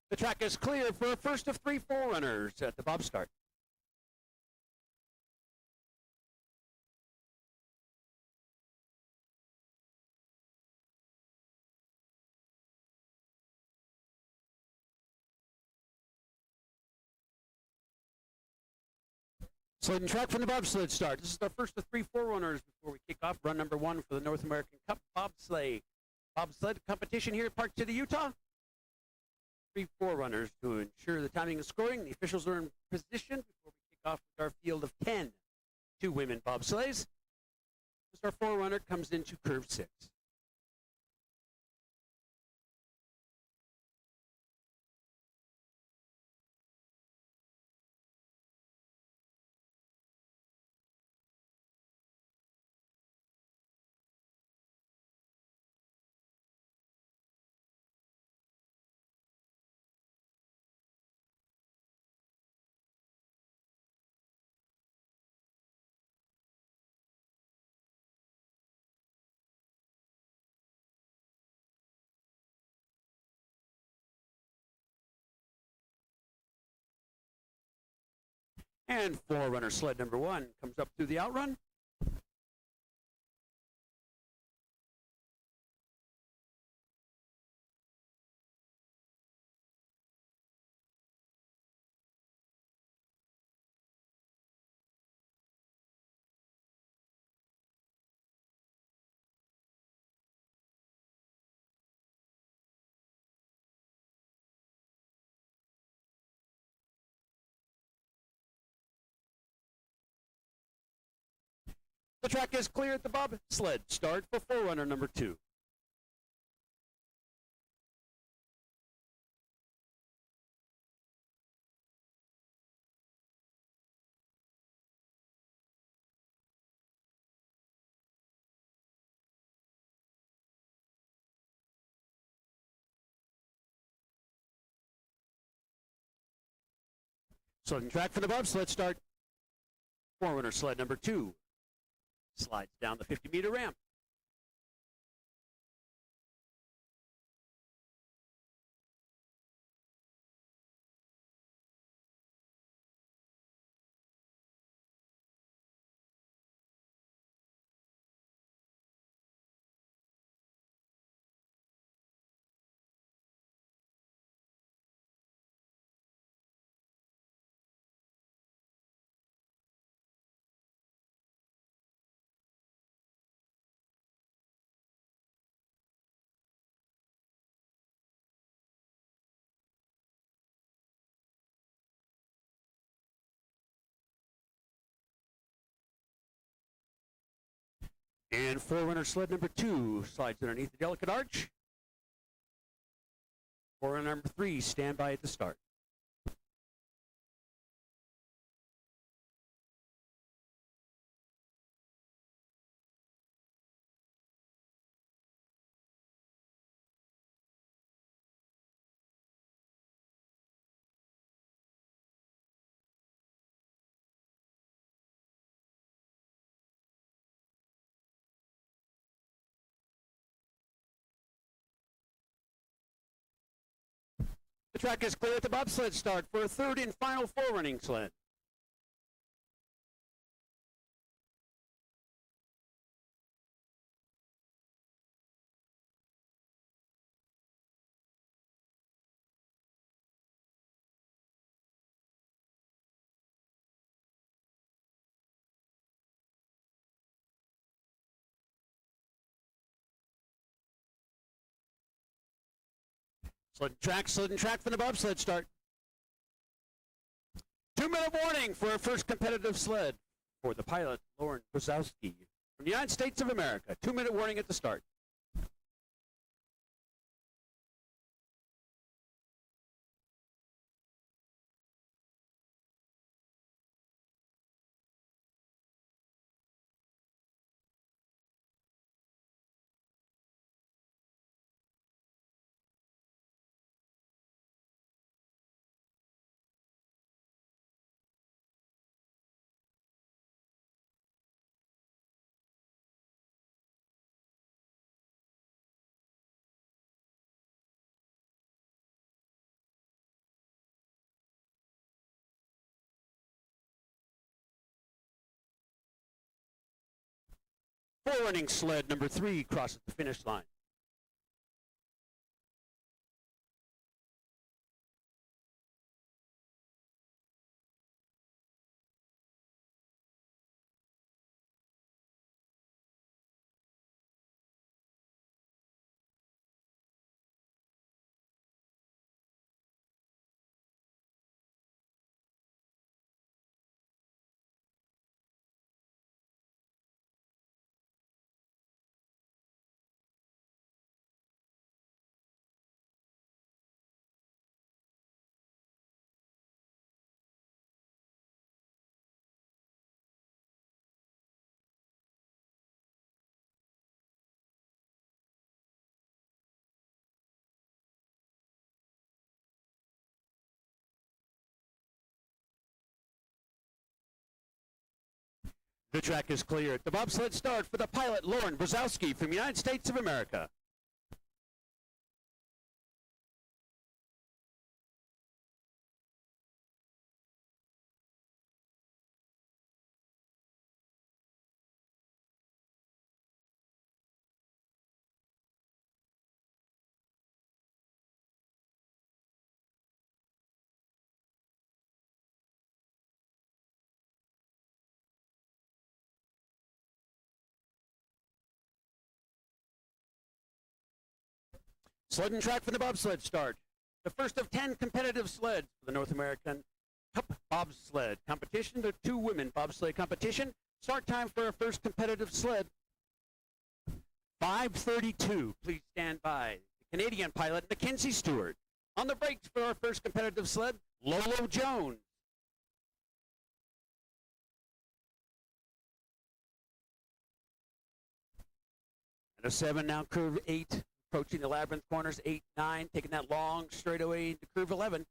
The track is clear for a first of 3 forerunners at the bob start. Sled and track from the bobsled start. This is the first of 3 forerunners before we kick off run number 1 for the North American Cup bobsleigh. Bobsled competition here at Park City, Utah. 3 forerunners to ensure the timing and scoring. The officials are in position before we kick off with our field of 10 2 women bobsleighs. As our forerunner comes into curve 6. And forerunner sled number 1 comes up through the outrun. The track is clear at the bobsled start for forerunner number 2. Sled and track for the bobsled start. Forerunner sled number 2 slides down the 50-meter ramp. And forerunner sled number 2 slides underneath the delicate arch. Forerunner number 3 stand by at the start. The track is clear at the bobsled start for a third and final forerunning sled. Sled and track from the bobsled start. 2-minute warning for our first competitive sled for the pilot, Lauren Brzezowski from the United States of America. 2-minute warning at the start. Forerunning sled number 3 crosses the finish line. The track is cleared. The bobsled start for the pilot, Lauren Brzezowski from the United States of America. Sled and track for the bobsled start. The first of 10 competitive sleds for the North American Cup Bobsled competition, the 2 women bobsled competition. Start time for our first competitive sled, 5:32. Please stand by. The Canadian pilot, Mackenzie Stewart. On the brakes for our first competitive sled, Lolo Jones. And a 7 now, curve 8. Approaching the labyrinth corners, 8, 9, taking that long straightaway into curve 11.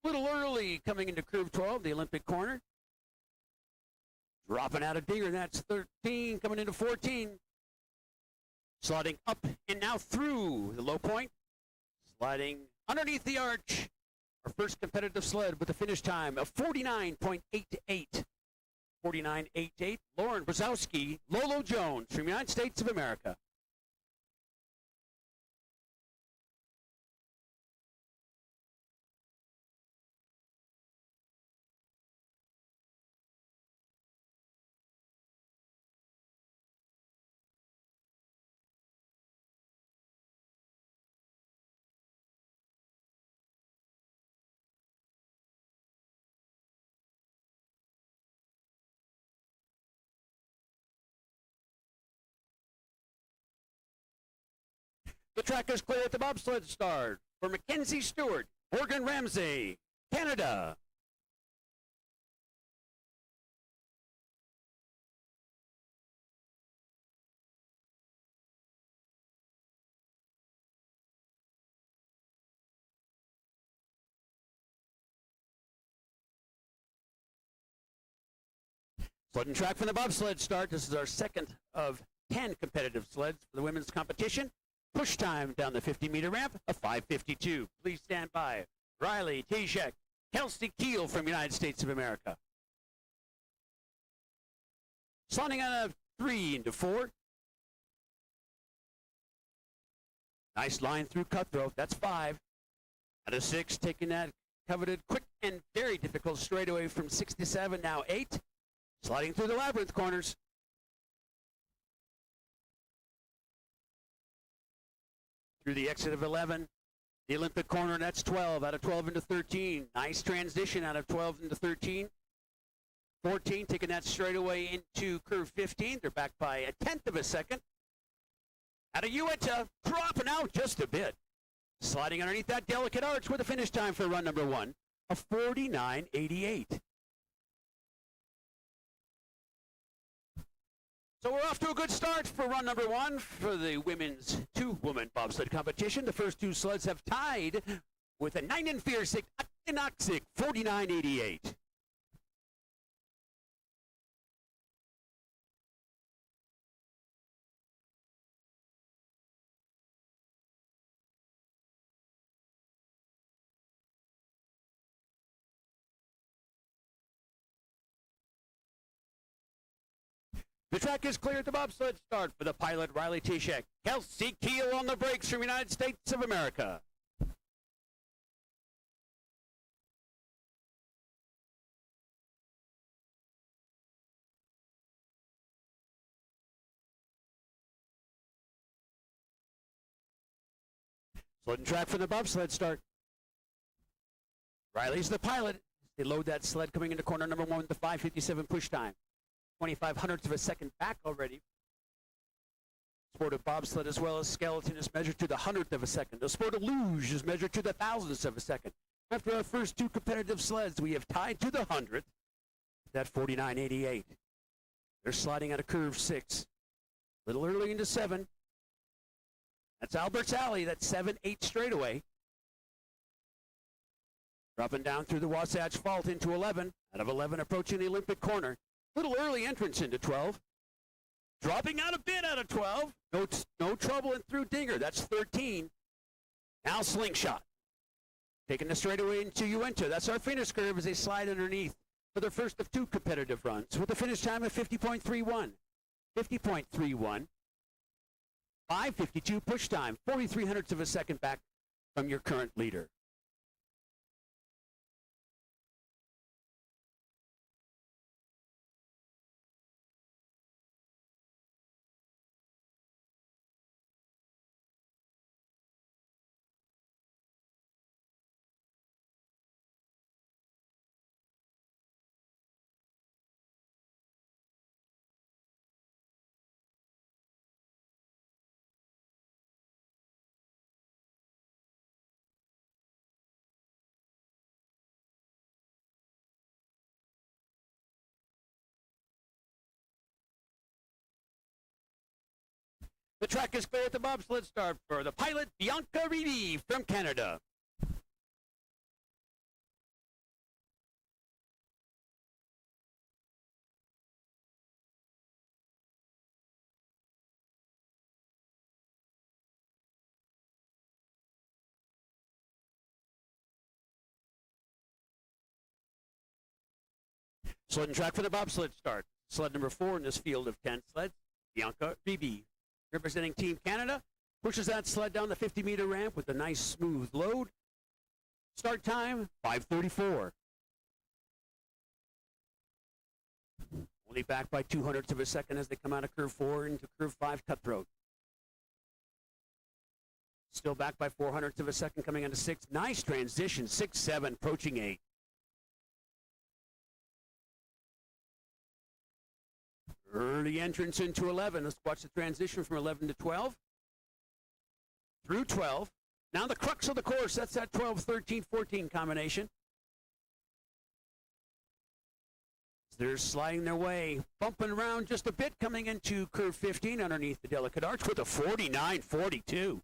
A little early coming into curve 12, the Olympic corner. Dropping out a digger, and that's 13, coming into 14. Sliding up and now through the low point. Sliding underneath the arch. Our first competitive sled with a finish time of 49.88. 49.88, Lauren Brzezowski, Lolo Jones from the United States of America. The track is clear at the bobsled start for Mackenzie Stewart, Morgan Ramsey, Canada. Sled and track from the bobsled start. This is our second of 10 competitive sleds for the women's competition. Push time down the 50-meter ramp of 5:52. Please stand by. Riley Tejek, Kelsey Keel from the United States of America. Sliding out of 3 into 4. Nice line through cutthroat. That's 5. Out of 6, taking that coveted quick and very difficult straightaway from 6 to 7. Now 8. Sliding through the labyrinth corners. Through the exit of 11, the Olympic corner, and that's 12. Out of 12 into 13. Nice transition out of 12 into 13. 14, taking that straightaway into curve 15. They're back by a 1/10 of a second. Out of Uinta, dropping out just a bit. Sliding underneath that delicate arch with a finish time for run number 1 of 49.88. So we're off to a good start for run number 1 for the women's 2-woman bobsled competition. The first 2 sleds have tied with a 9 and 4 49.88. The track is clear at the bobsled start for the pilot, Riley Tishek. Kelsey Keel on the brakes from United States of America. Sled track for the bobsled start. Riley's the pilot. They load that sled coming into corner number 1 with the 5:57 push time. 25 hundredths of a second back already. Sport of bobsled as well as skeleton is measured to the 100th of a second. The sport of luge is measured to the 1,000th of a second. After our first 2 competitive sleds, we have tied to the 100th. That 49.88. They're sliding out of curve 6. A little early into 7. That's Albert's Alley. That's 7-8 straightaway. Dropping down through the Wasatch Fault into 11. Out of 11 approaching the Olympic corner. Little early entrance into 12. Dropping out a bit out of 12. No trouble in through Dinger. That's 13. Now Slingshot. Taking the straightaway into Uinta. That's our finish curve as they slide underneath for their first of 2 competitive runs with a finish time of 50.31. 50.31. 5:52 push time. 43 hundredths of a second back from your current leader. The track is clear at the bobsled start for the pilot, Bianca Reedy from Canada. Sled and track for the bobsled start. Sled number 4 in this field of 10 sleds, Bianca Reedy. Representing Team Canada, pushes that sled down the 50-meter ramp with a nice smooth load. Start time, 5:34. Only back by 2 hundredths of a second as they come out of curve 4 into curve 5 cutthroat. Still back by 4 hundredths of a second coming into 6. Nice transition, 6-7, approaching 8. Early entrance into 11. Let's watch the transition from 11 to 12. Through 12. Now the crux of the course. That's that 12, 13, 14 combination. They're sliding their way, bumping around just a bit, coming into curve 15 underneath the delicate arch with a 49.42.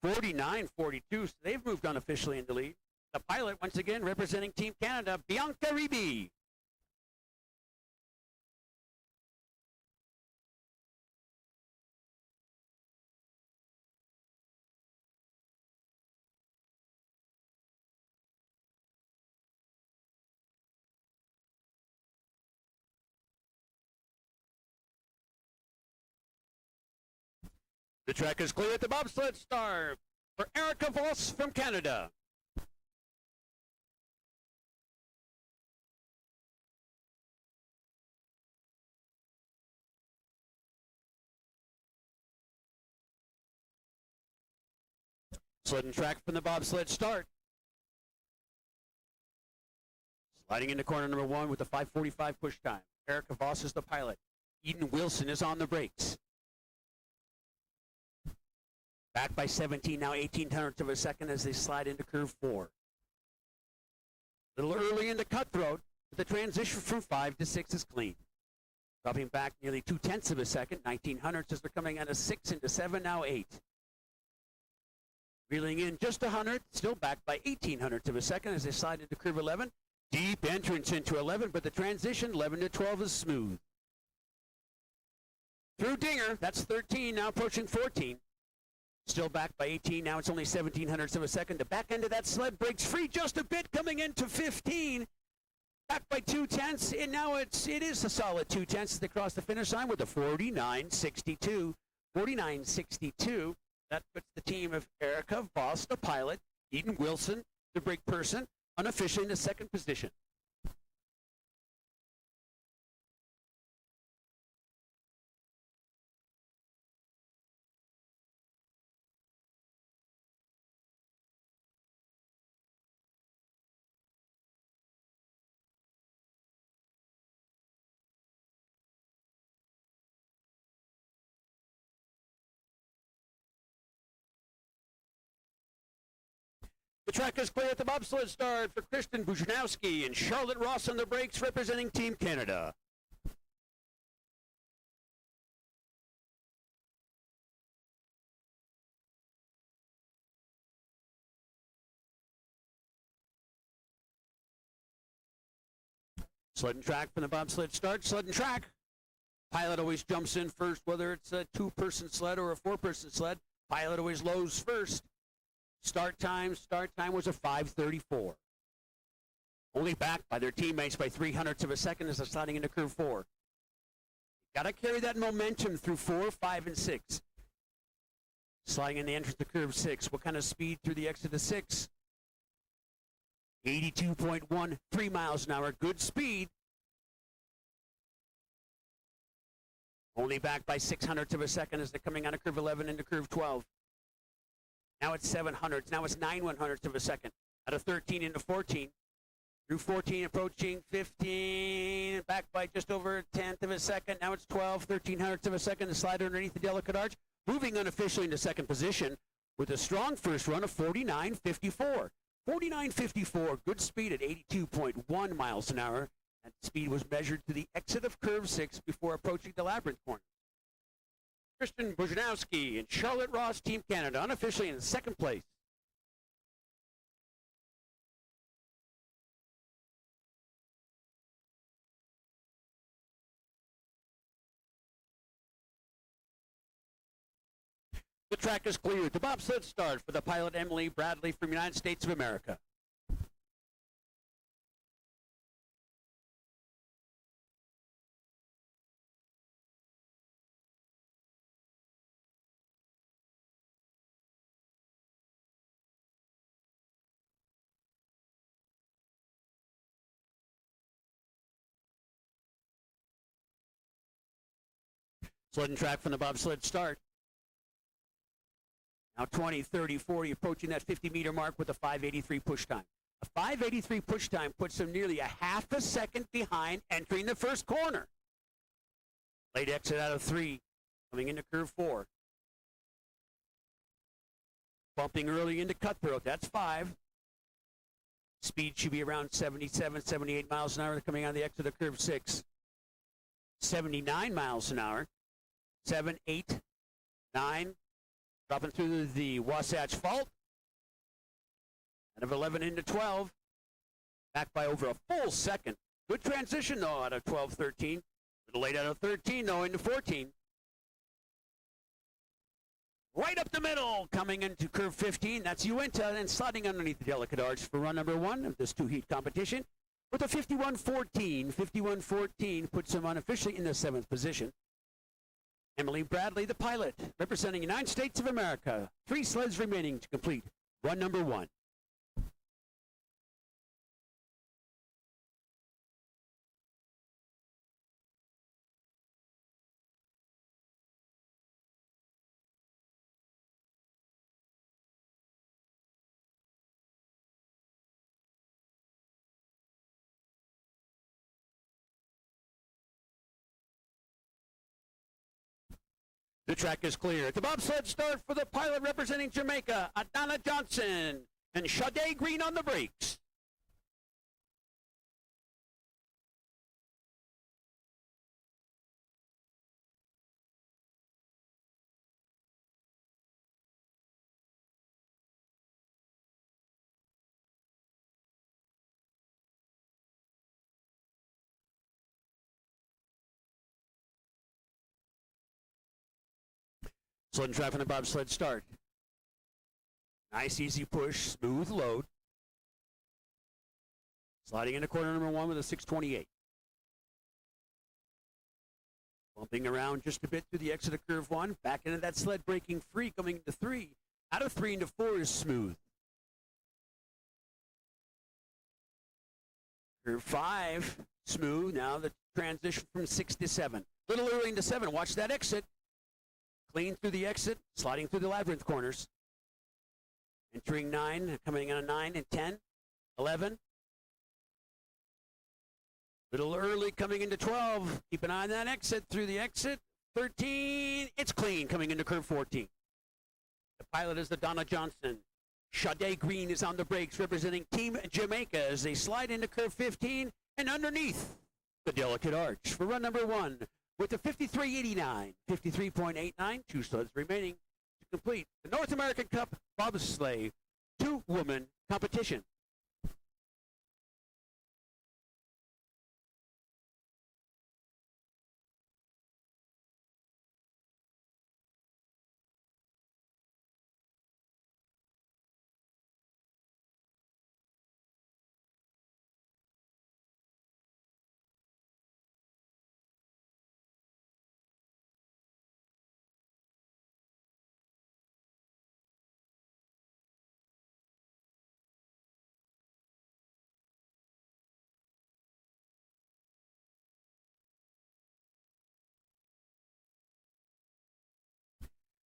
49.42. So they've moved unofficially into lead. The pilot, once again, representing Team Canada, Bianca Reedy. The track is clear at the bobsled start for Erica Voss from Canada. Sled and track from the bobsled start. Sliding into corner number 1 with a 5:45 push time. Erica Voss is the pilot. Eden Wilson is on the brakes. Back by 17, now 18 hundredths of a second as they slide into curve 4. A little early into cutthroat, but the transition from 5 to 6 is clean. Dropping back nearly 2/10 of a second, 19 hundredths as they're coming out of 6 into 7, now 8. Reeling in just 100, still back by 18 hundredths of a second as they slide into curve 11. Deep entrance into 11, but the transition 11 to 12 is smooth. Through Dinger, that's 13, now approaching 14. Still back by 18, now it's only 17 hundredths of a second. The back end of that sled breaks free just a bit coming into 15. Back by 2/10, and now it is a solid 2/10 across the finish line with a 49.62. 49.62. That puts the team of Erica Voss, the pilot, Eden Wilson, the brake person, unofficially in the second position. The track is clear at the bobsled start for Kristen Bujanowski and Charlotte Ross on the brakes representing Team Canada. Sled and track from the bobsled start. Sled and track. Pilot always jumps in first, whether it's a two-person sled or a four-person sled. Pilot always lows first. Start time was a 5:34. Only backed by their teammates by 0.03 of a second as they're sliding into curve 4. Got to carry that momentum through 4, 5, and 6. Sliding in the entrance to curve 6. What kind of speed through the exit of 6? 82.1, 3 miles an hour. Good speed. Only backed by 0.06 of a second as they're coming out of curve 11 into curve 12. Now it's 0.07. Now it's 0.09 of a second. Out of 13 into 14. Through 14, approaching 15. Back by just over 1/10 of a second. Now it's 12, 0.13 of a second. The slider underneath the delicate arch. Moving unofficially into second position with a strong first run of 49.54. 49.54. Good speed at 82.1 miles an hour. That speed was measured to the exit of curve 6 before approaching the labyrinth corner. Kristen Bujanowski and Charlotte Ross, Team Canada, unofficially in second place. The track is cleared. The bobsled start for the pilot Emily Bradley from the United States of America. Sled and track from the bobsled start. Now 20, 30, 40, approaching that 50-meter mark with a 5:83 push time. A 5:83 push time puts them nearly a half a second behind entering the first corner. Late exit out of 3, coming into curve 4. Bumping early into cutthroat, that's 5. Speed should be around 77, 78 miles an hour coming out of the exit of curve 6. 79 miles an hour. 7, 8, 9. Dropping through the Wasatch Fault. Out of 11 into 12. Back by over a full second. Good transition, though, out of 12, 13. A little late out of 13, though, into 14. Right up the middle, coming into curve 15. That's Uinta, and sliding underneath the delicate arch for run number 1 of this two-heat competition. With a 51.14. 51.14 puts him unofficially in the 7th position. Emily Bradley, the pilot, representing the United States of America. 3 sleds remaining to complete run number 1. The track is clear. The bobsled start for the pilot representing Jamaica, Adana Johnson, and Sade Green on the brakes. Sled and track on the bobsled start. Nice easy push, smooth load. Sliding into corner number 1 with a 628. Bumping around just a bit through the exit of curve 1. Back into that sled, breaking free, coming into 3. Out of 3 into 4 is smooth. Curve 5, smooth. Now the transition from 6 to 7. Little early into 7. Watch that exit. Clean through the exit, sliding through the labyrinth corners. Entering 9, coming on 9 and 10, 11. Little early coming into 12. Keep an eye on that exit through the exit. 13, it's clean coming into curve 14. The pilot is the Donna Johnson. Sade Green is on the brakes representing Team Jamaica as they slide into curve 15 and underneath the delicate arch for run number 1 with the 53.89, 53.89, 2 sleds remaining to complete the North American Cup Bobsled 2-woman competition.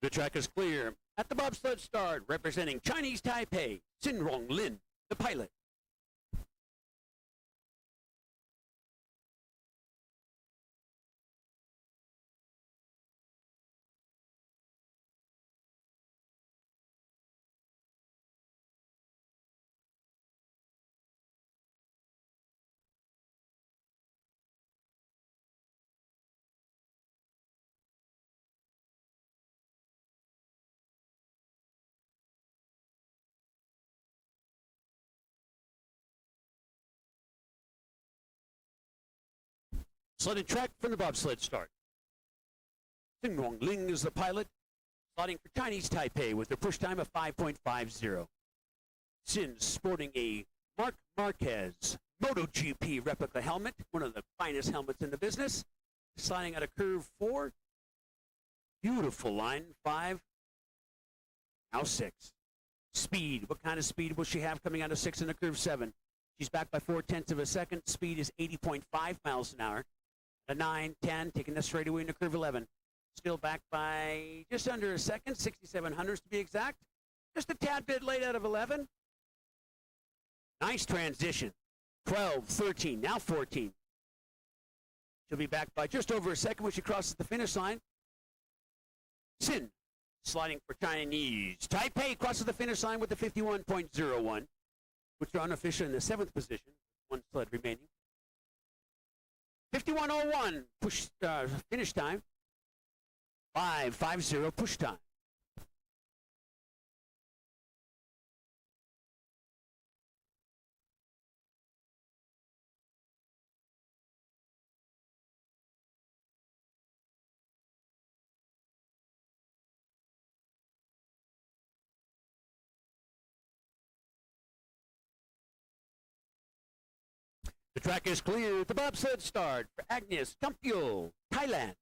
The track is clear. At the bobsled start, representing Chinese Taipei, Xinrong Lin, the pilot. Sled and track from the bobsled start. Xinrong Ling is the pilot, sliding for Chinese Taipei with a push time of 5.50. Xin sporting a Marc Marquez MotoGP replica helmet, one of the finest helmets in the business. Sliding out of curve 4. Beautiful line, 5. Now 6. Speed, what kind of speed will she have coming out of 6 into curve 7? She's back by 0.4 of a second. Speed is 80.5 miles an hour. A 9, 10, taking the straightaway into curve 11. Still back by just under a second, 67 hundredths to be exact. Just a tad bit late out of 11. Nice transition. 12, 13, now 14. She'll be back by just over a second when she crosses the finish line. Xin, sliding for Chinese Taipei, crosses the finish line with the 51.01, which are unofficial in the 7th position. 1 sled remaining. 51.01 push finish time. 5.50 push time. The track is clear. The bobsled start for Agnes Campio, Thailand.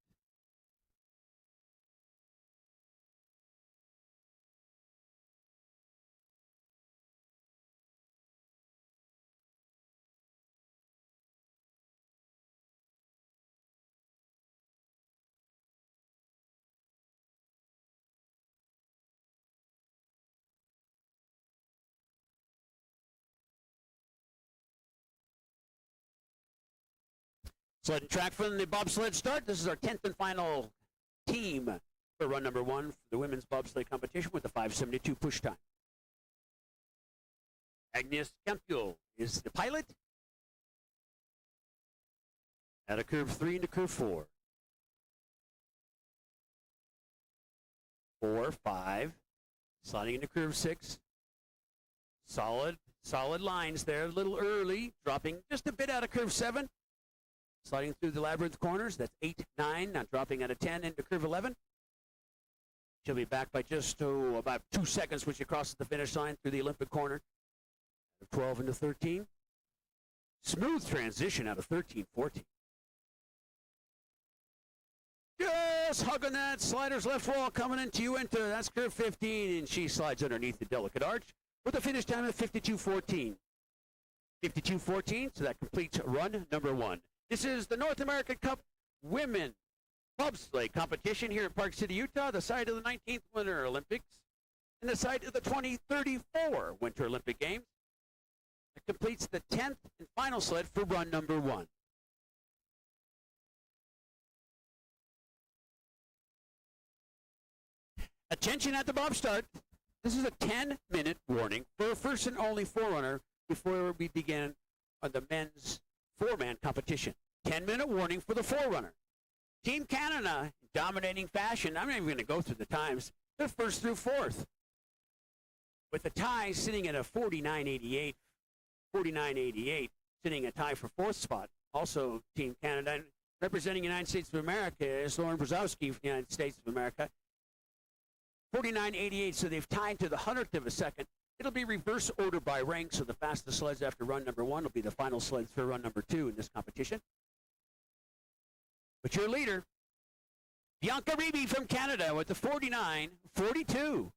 Sled and track from the bobsled start. This is our 10th and final team for run number 1 for the women's bobsled competition with the 5.72 push time. Agnes Campio is the pilot. Out of curve 3 into curve 4. 4, 5. Sliding into curve 6. Solid lines there. A little early. Dropping just a bit out of curve 7. Sliding through the labyrinth corners. That's 8, 9. Now dropping out of 10 into curve 11. She'll be back by just about 2 seconds when she crosses the finish line through the Olympic corner. 12 into 13. Smooth transition out of 13-14. Just hugging that slider's left wall, coming into you into that's curve 15, and she slides underneath the delicate arch with a finish time of 52-14. 52-14, so that completes run number 1. This is the North American Cup Women Bobsled competition here at Park City, Utah, the site of the 19th Winter Olympics and the site of the 2034 Winter Olympic Games. It completes the 10th and final sled for run number 1. Attention at the bob start. This is a 10-minute warning for a first and only forerunner before we begin on the men's 4-man competition. 10-minute warning for the forerunner. Team Canada, in dominating fashion. I'm not even going to go through the times. They're first through fourth. With the tie sitting at a 49.88. 49.88, sitting a tie for fourth spot. Also, Team Canada, representing the United States of America, is Lauren Brzezowski from the United States of America. 49.88, so they've tied to the 100th of a second. It'll be reverse order by rank, so the fastest sleds after run number 1 will be the final sleds for run number 2 in this competition. But your leader, Bianca Reeby from Canada with the 49.42.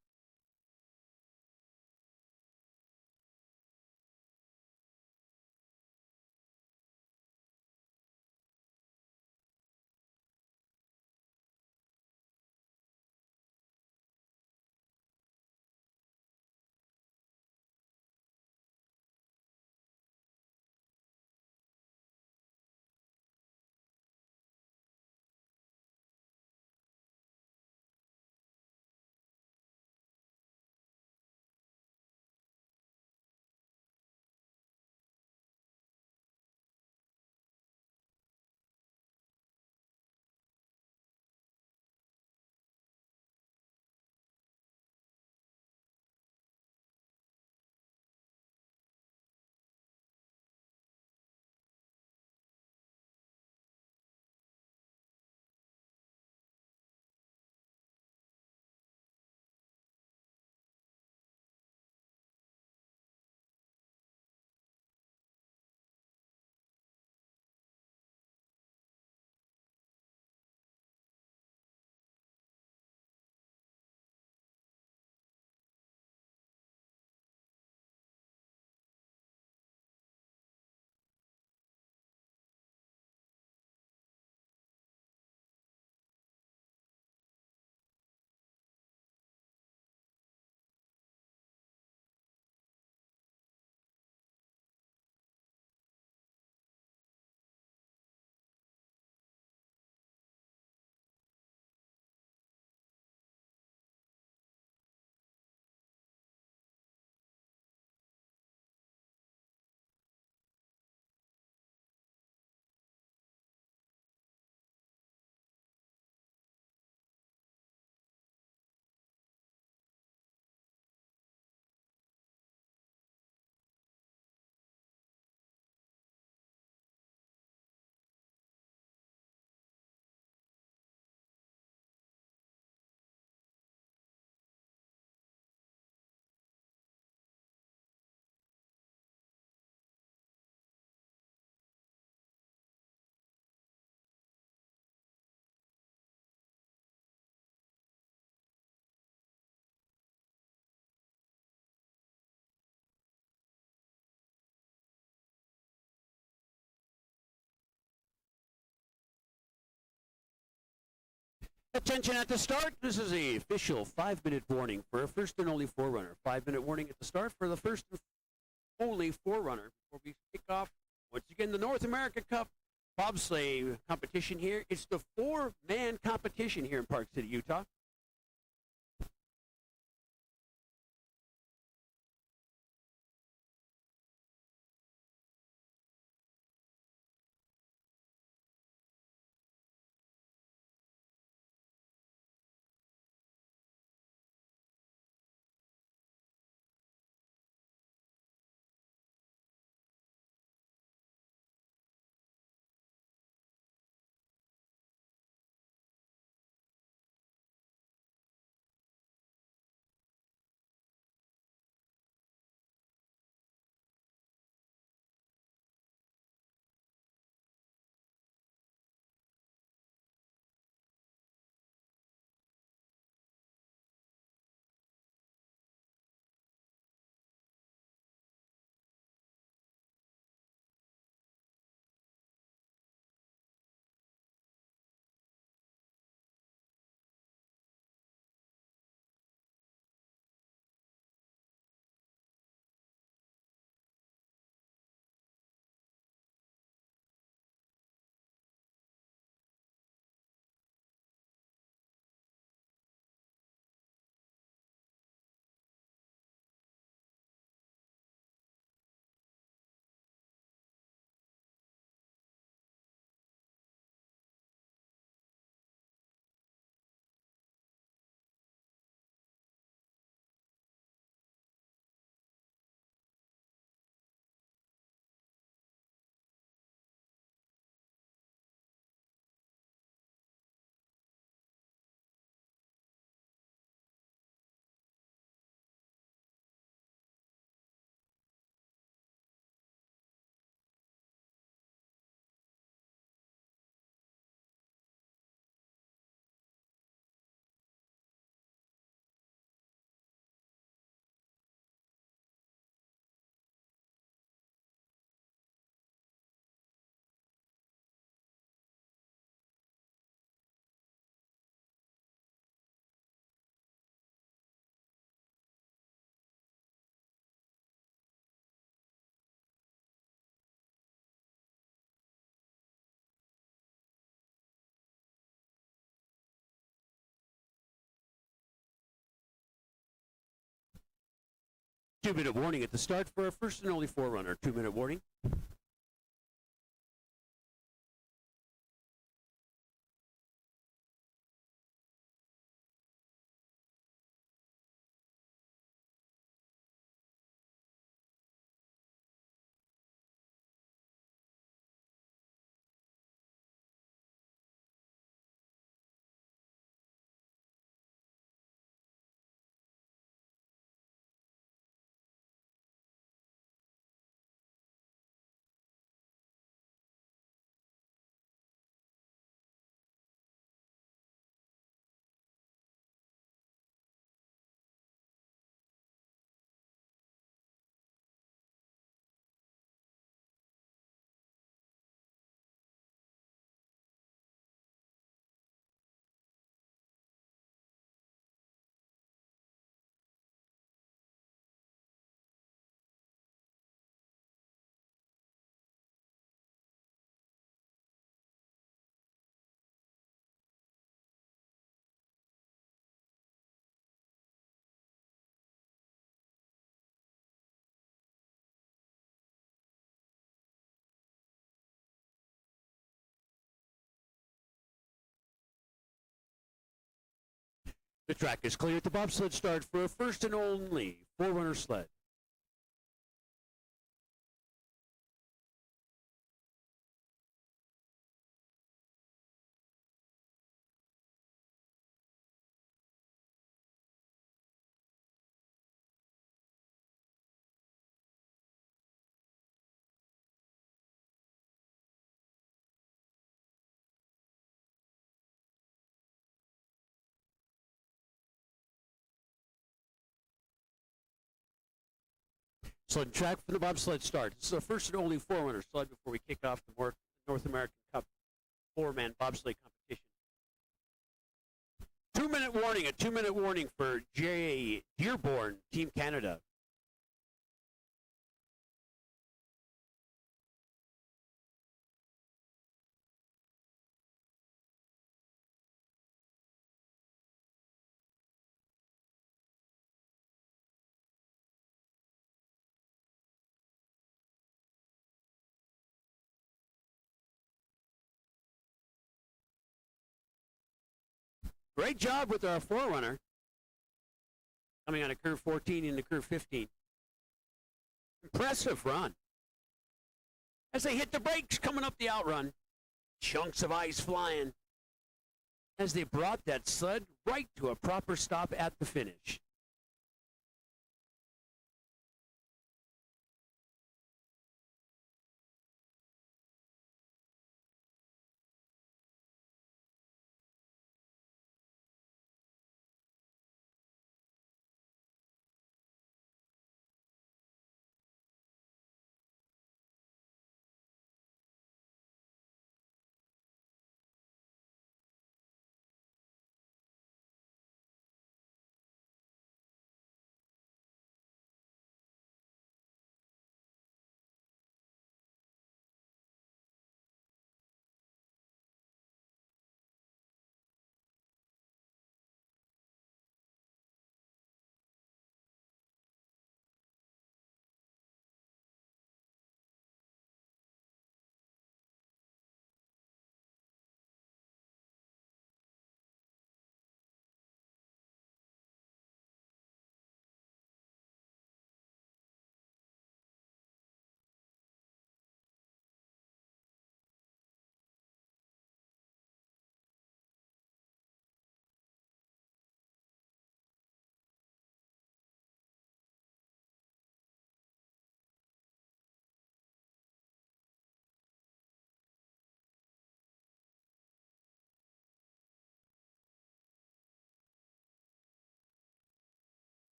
Attention at the start. This is the official 5-minute warning for a first and only forerunner. 5-minute warning at the start for the first and only forerunner before we kick off once again the North American Cup bobsleigh competition here. It's the 4-man competition here in Park City, Utah. 2-minute warning at the start for our first and only forerunner. 2-minute warning. The track is clear at the bobsled start for a first and only forerunner sled. Sled and track for the bobsled start. This is the first and only forerunner sled before we kick off the North American Cup 4-man bobsleigh competition. 2-minute warning, a 2-minute warning for J. Dearborn, Team Canada. Great job with our forerunner. Coming on a curve 14 into curve 15. Impressive run. As they hit the brakes coming up the outrun, chunks of ice flying. As they brought that sled right to a proper stop at the finish.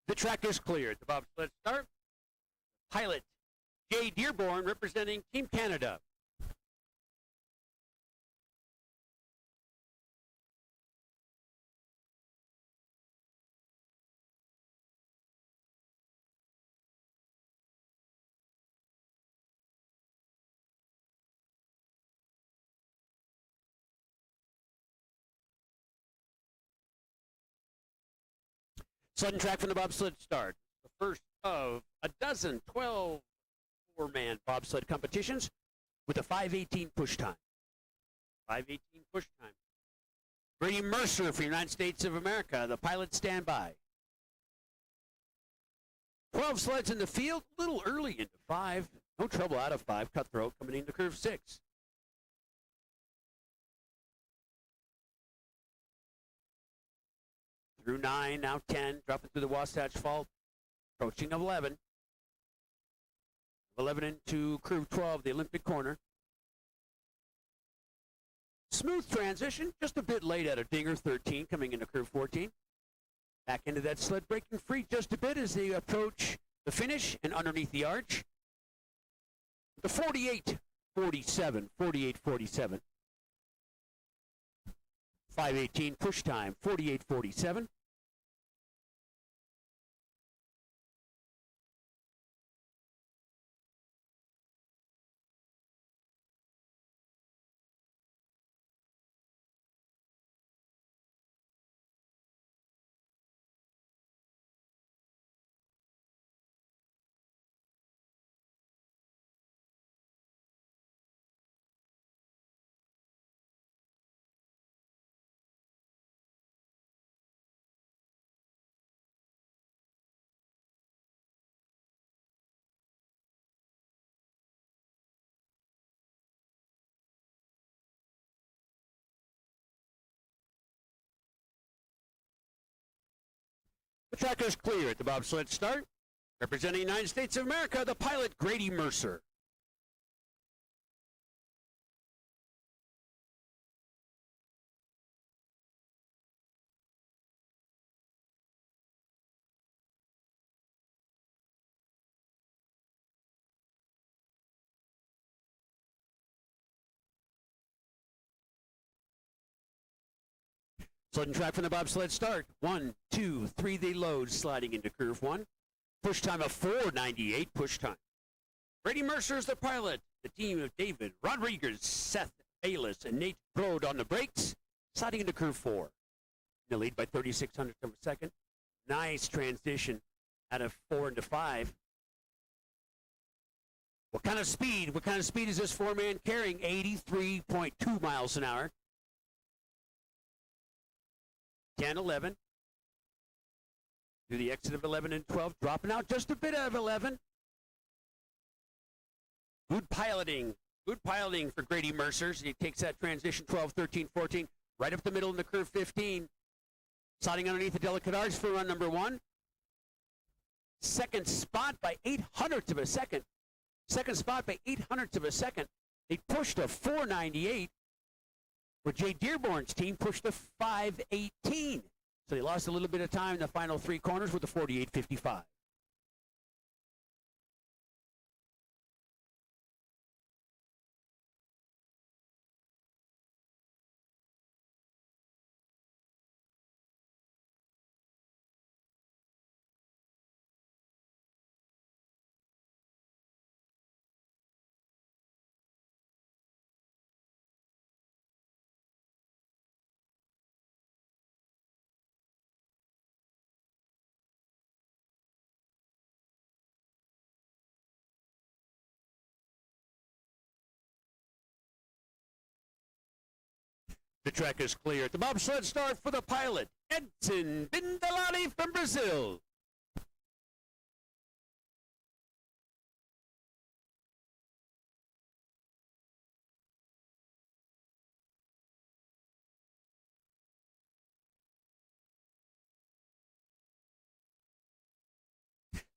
The track is clear at the bobsled start. Pilot J. Dearborn representing Team Canada. Sudden track from the bobsled start. The first of a dozen 12 four-man bobsled competitions with a 5:18 push time. 5:18 push time. Brady Mercer for the United States of America, the pilot standby. 12 sleds in the field, a little early into 5. No trouble out of 5. Cutthroat coming into curve 6. Through 9, now 10, dropping through the Wasatch Fault, approaching 11. 11 into curve 12, the Olympic corner. Smooth transition, just a bit late at a dinger, 13, coming into curve 14. Back into that sled, breaking free just a bit as they approach the finish and underneath the arch. The 48-47, 48-47. 5:18 push time, 48-47. The track is clear at the bobsled start. Representing the United States of America, the pilot Grady Mercer. Sudden track from the bobsled start. 1, 2, 3, they load, sliding into curve 1. Push time of 4:98 push time. Grady Mercer is the pilot. The team of David Rodriguez, Seth Bayless, and Nate Brode on the brakes, sliding into curve 4. In the lead by 3,600 of a second. Nice transition out of 4 into 5. What kind of speed is this four-man carrying? 83.2 miles an hour. 10, 11. Through the exit of 11 and 12, dropping out just a bit out of 11. Good piloting for Grady Mercer. He takes that transition 12, 13, 14, right up the middle into curve 15. Sliding underneath the delicate arch for run number 1. Second spot by 800ths of a second. Second spot by 800ths of a second. They pushed a 498. Where Jay Dearborn's team pushed a 5:18. So they lost a little bit of time in the final 3 corners with the 48.55. The track is clear. The bobsled start for the pilot, Edson Bindalati from Brazil.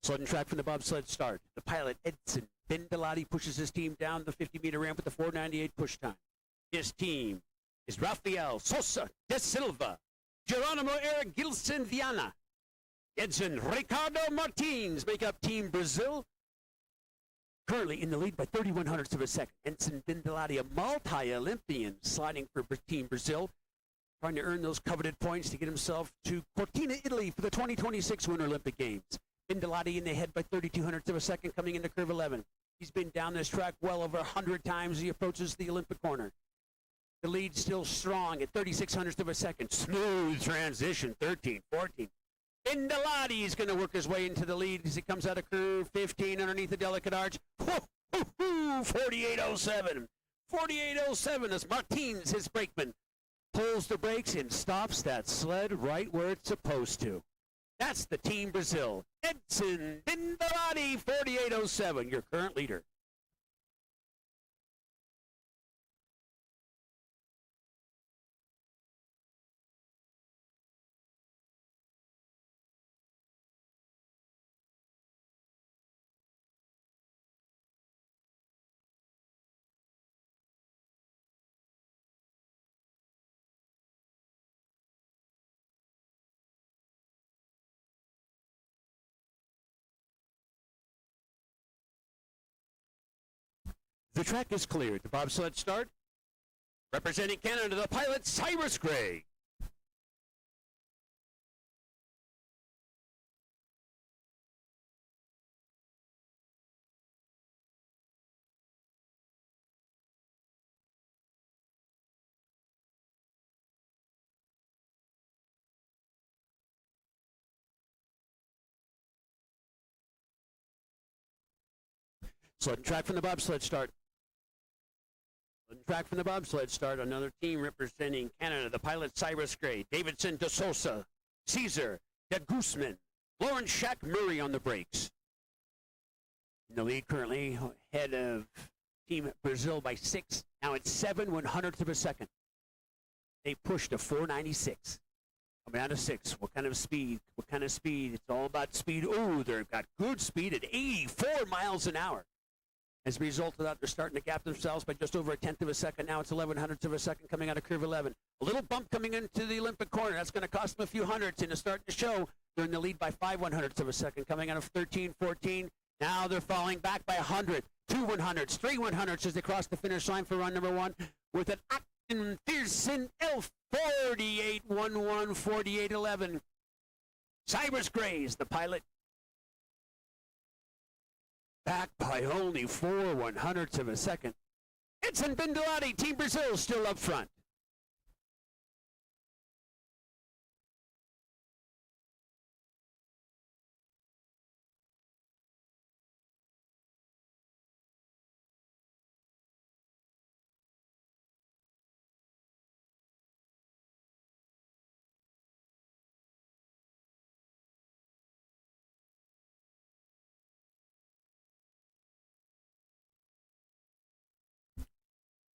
Sudden track from the bobsled start. The pilot, Edson Bindalati, pushes his team down the 50-meter ramp with the 4:98 push time. His team is Rafael Sosa de Silva, Geronimo Eric Gilson Viana, Edson Ricardo Martins make up Team Brazil. Currently in the lead by 3,100ths of a second. Edson Bindalati, a multi-Olympian, sliding for Team Brazil, trying to earn those coveted points to get himself to Cortina, Italy for the 2026 Winter Olympic Games. Bindalati in the head by 3,200ths of a second coming into curve 11. He's been down this track well over 100 times as he approaches the Olympic corner. The lead still strong at 3,600ths of a second. Smooth transition, 13, 14, Bindalati is going to work his way into the lead as he comes out of curve 15 underneath the delicate arch. 48.07. 48.07 as Martins, his brakeman, pulls the brakes and stops that sled right where it's supposed to. That's the Team Brazil. Edson Bindalati, 48.07, your current leader. The track is cleared. The bobsled start. Representing Canada, the pilot, Cyrus Gray. Sled track from the bobsled start. Track from the bobsled start. Another team representing Canada. The pilot Cyrus Gray, Davidson de Sousa, Caesar de Guzman, Lawrence Shack Murray on the brakes. In the lead currently, ahead of Team Brazil by 6. Now it's 7/100ths of a second. They pushed to 496. Coming out of 6. What kind of speed? What kind of speed? It's all about speed. Oh, they've got good speed at 84 miles an hour. As a result of that, they're starting to gap themselves by just over 1/10 of a second. Now it's 11/100ths of a second coming out of curve 11. A little bump coming into the Olympic corner. That's going to cost them a few hundredths, and it's starting to show. They're in the lead by 5/100ths of a second coming out of 13, 14. Now they're falling back by 100, 2/100ths, 3/100ths as they cross the finish line for run number 1 with an Acton Pearson L 48.11, 48.11. Cyrus Gray is the pilot. Back by only 4/100ths of a second. Edson Bindalati, Team Brazil, still up front.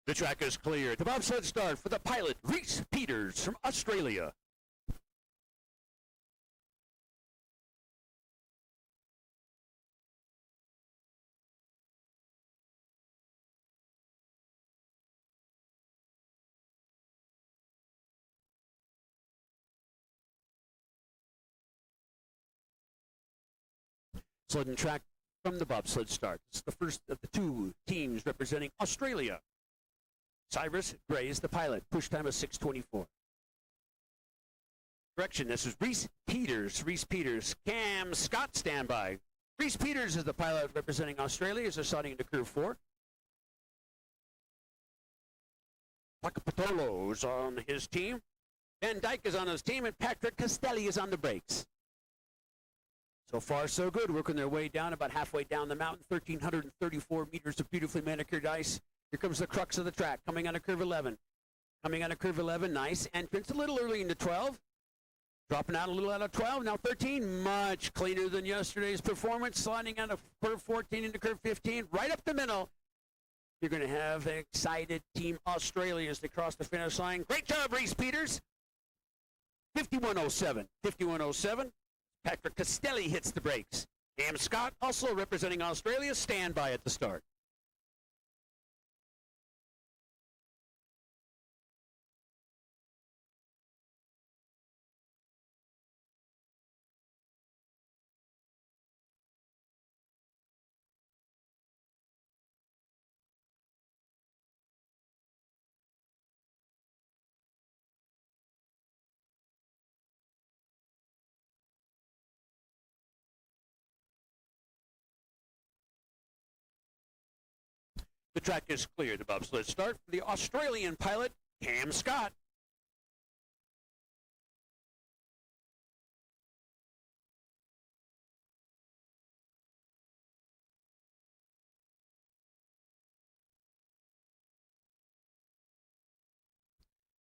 The track is clear. The bobsled start for the pilot, Reese Peters from Australia. Sled and track from the bobsled start. This is the first of the 2 teams representing Australia. Cyrus Gray is the pilot. Push time of 6:24. Correction, this is Reese Peters. Reese Peters. Cam Scott, standby. Reese Peters is the pilot representing Australia as they're starting into curve 4. Pacapatolo is on his team. Van Dyke is on his team, and Patrick Castelli is on the brakes. So far, so good. Working their way down, about halfway down the mountain. 1,334 meters of beautifully manicured ice. Here comes the crux of the track, coming out of curve 11. Coming out of curve 11, nice entrance, a little early into 12. Dropping out a little out of 12, now 13, much cleaner than yesterday's performance. Sliding out of curve 14 into curve 15, right up the middle. You're going to have an excited Team Australia as they cross the finish line. Great job, Reese Peters. 51.07, 51.07. Patrick Castelli hits the brakes. Cam Scott, also representing Australia, standby at the start. The track is clear. The bobsled start for the Australian pilot, Cam Scott.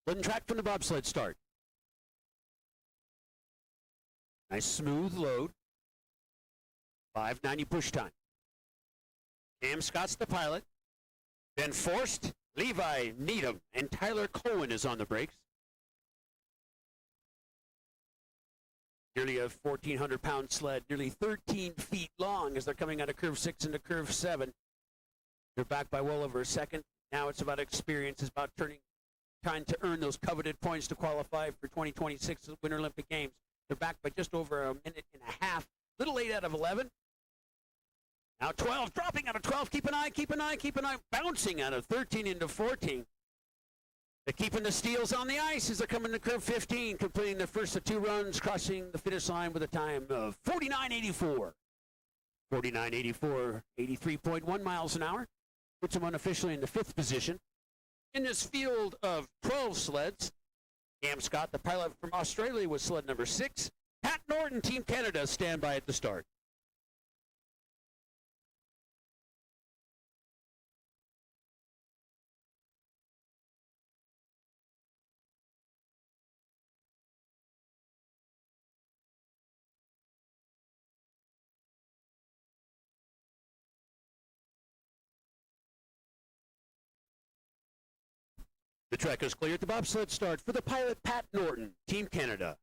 Wooden track from the bobsled start. Nice smooth load. 5:90 push time. Cam Scott's the pilot. Ben Forst, Levi Needham, and Tyler Cohen is on the brakes. Nearly a 1,400-pound sled, nearly 13 feet long as they're coming out of curve 6 into curve 7. They're back by well over a second. Now it's about experience. It's about trying to earn those coveted points to qualify for 2026 Winter Olympic Games. They're back by just over a minute and a half. Little 8 out of 11. Now 12, dropping out of 12. Keep an eye, keep an eye, keep an eye. Bouncing out of 13 into 14. They're keeping the steals on the ice as they're coming to curve 15, completing their first of 2 runs, crossing the finish line with a time of 49.84. 49.84, 83.1 miles an hour. Puts them unofficially in the 5th position. In this field of 12 sleds, Cam Scott, the pilot from Australia, was sled number 6. Pat Norton, Team Canada, stand by at the start. The track is clear at the bobsled start for the pilot, Pat Norton, Team Canada.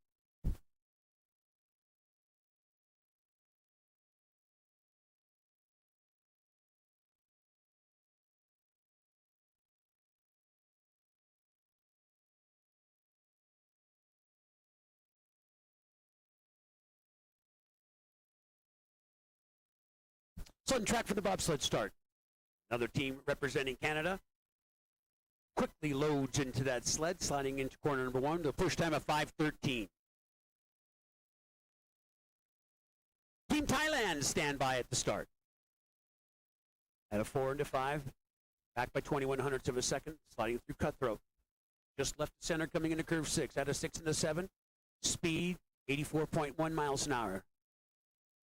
Sudden track for the bobsled start. Another team representing Canada quickly loads into that sled, sliding into corner number 1 to a push time of 5:13. Team Thailand stand by at the start. At a 4 into 5, back by 21 hundredths of a second, sliding through cutthroat. Just left center coming into curve 6. At a 6 into 7, speed 84.1 miles an hour.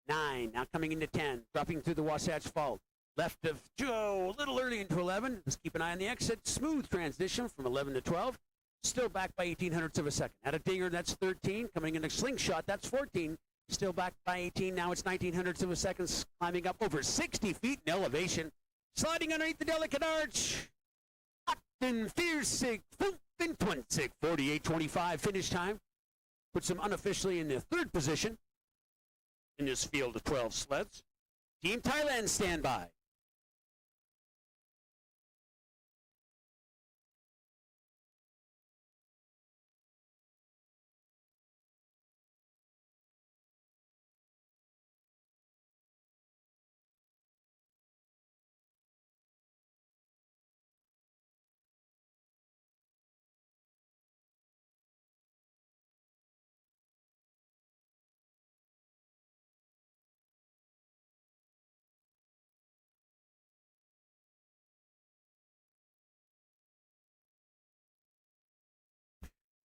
9, now coming into 10, dropping through the Wasatch Fault. Left of Joe, a little early into 11. Let's keep an eye on the exit. Smooth transition from 11 to 12. Still back by 18 hundredths of a second. At a dinger, that's 13. Coming in a slingshot, that's 14. Still back by 18. Now it's 19 hundredths of a second. Climbing up over 60 feet in elevation. Sliding underneath the delicate arch. Upton Fiersig, Fulton Twinsick, 48.25 finish time. Puts them unofficially in the 3rd position in this field of 12 sleds. Team Thailand stand by.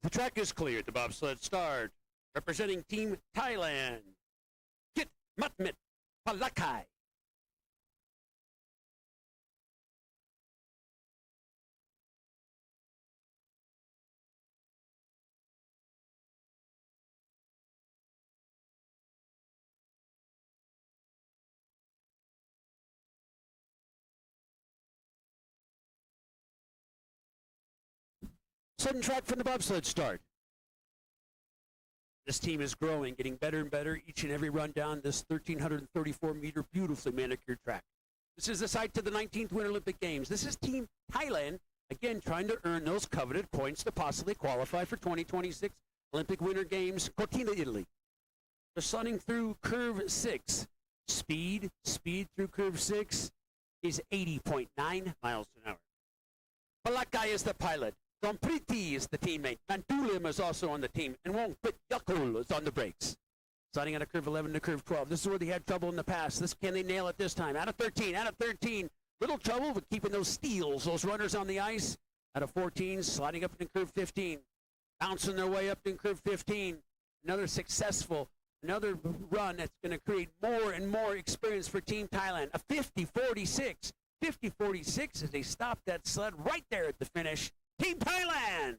The track is cleared. The bobsled start. Representing Team Thailand, Kit Matmit Palakai. Sudden track from the bobsled start. This team is growing, getting better and better each and every run down this 1,334-meter beautifully manicured track. This is the site to the 19th Winter Olympic Games. This is Team Thailand, again, trying to earn those coveted points to possibly qualify for 2026 Olympic Winter Games, Cortina, Italy. They're sliding through curve 6. Speed through curve 6 is 80.9 miles an hour. Palakai is the pilot. Dompriti is the teammate. Mantulim is also on the team. And Wongpit Yakul is on the brakes. Sliding out of curve 11 to curve 12. This is where they had trouble in the past. Can they nail it this time? Out of 13. Little trouble with keeping those steals, those runners on the ice. Out of 14, sliding up in curve 15. Bouncing their way up in curve 15. Another run that's going to create more and more experience for Team Thailand. A 50-46. 50-46 as they stop that sled right there at the finish. Team Thailand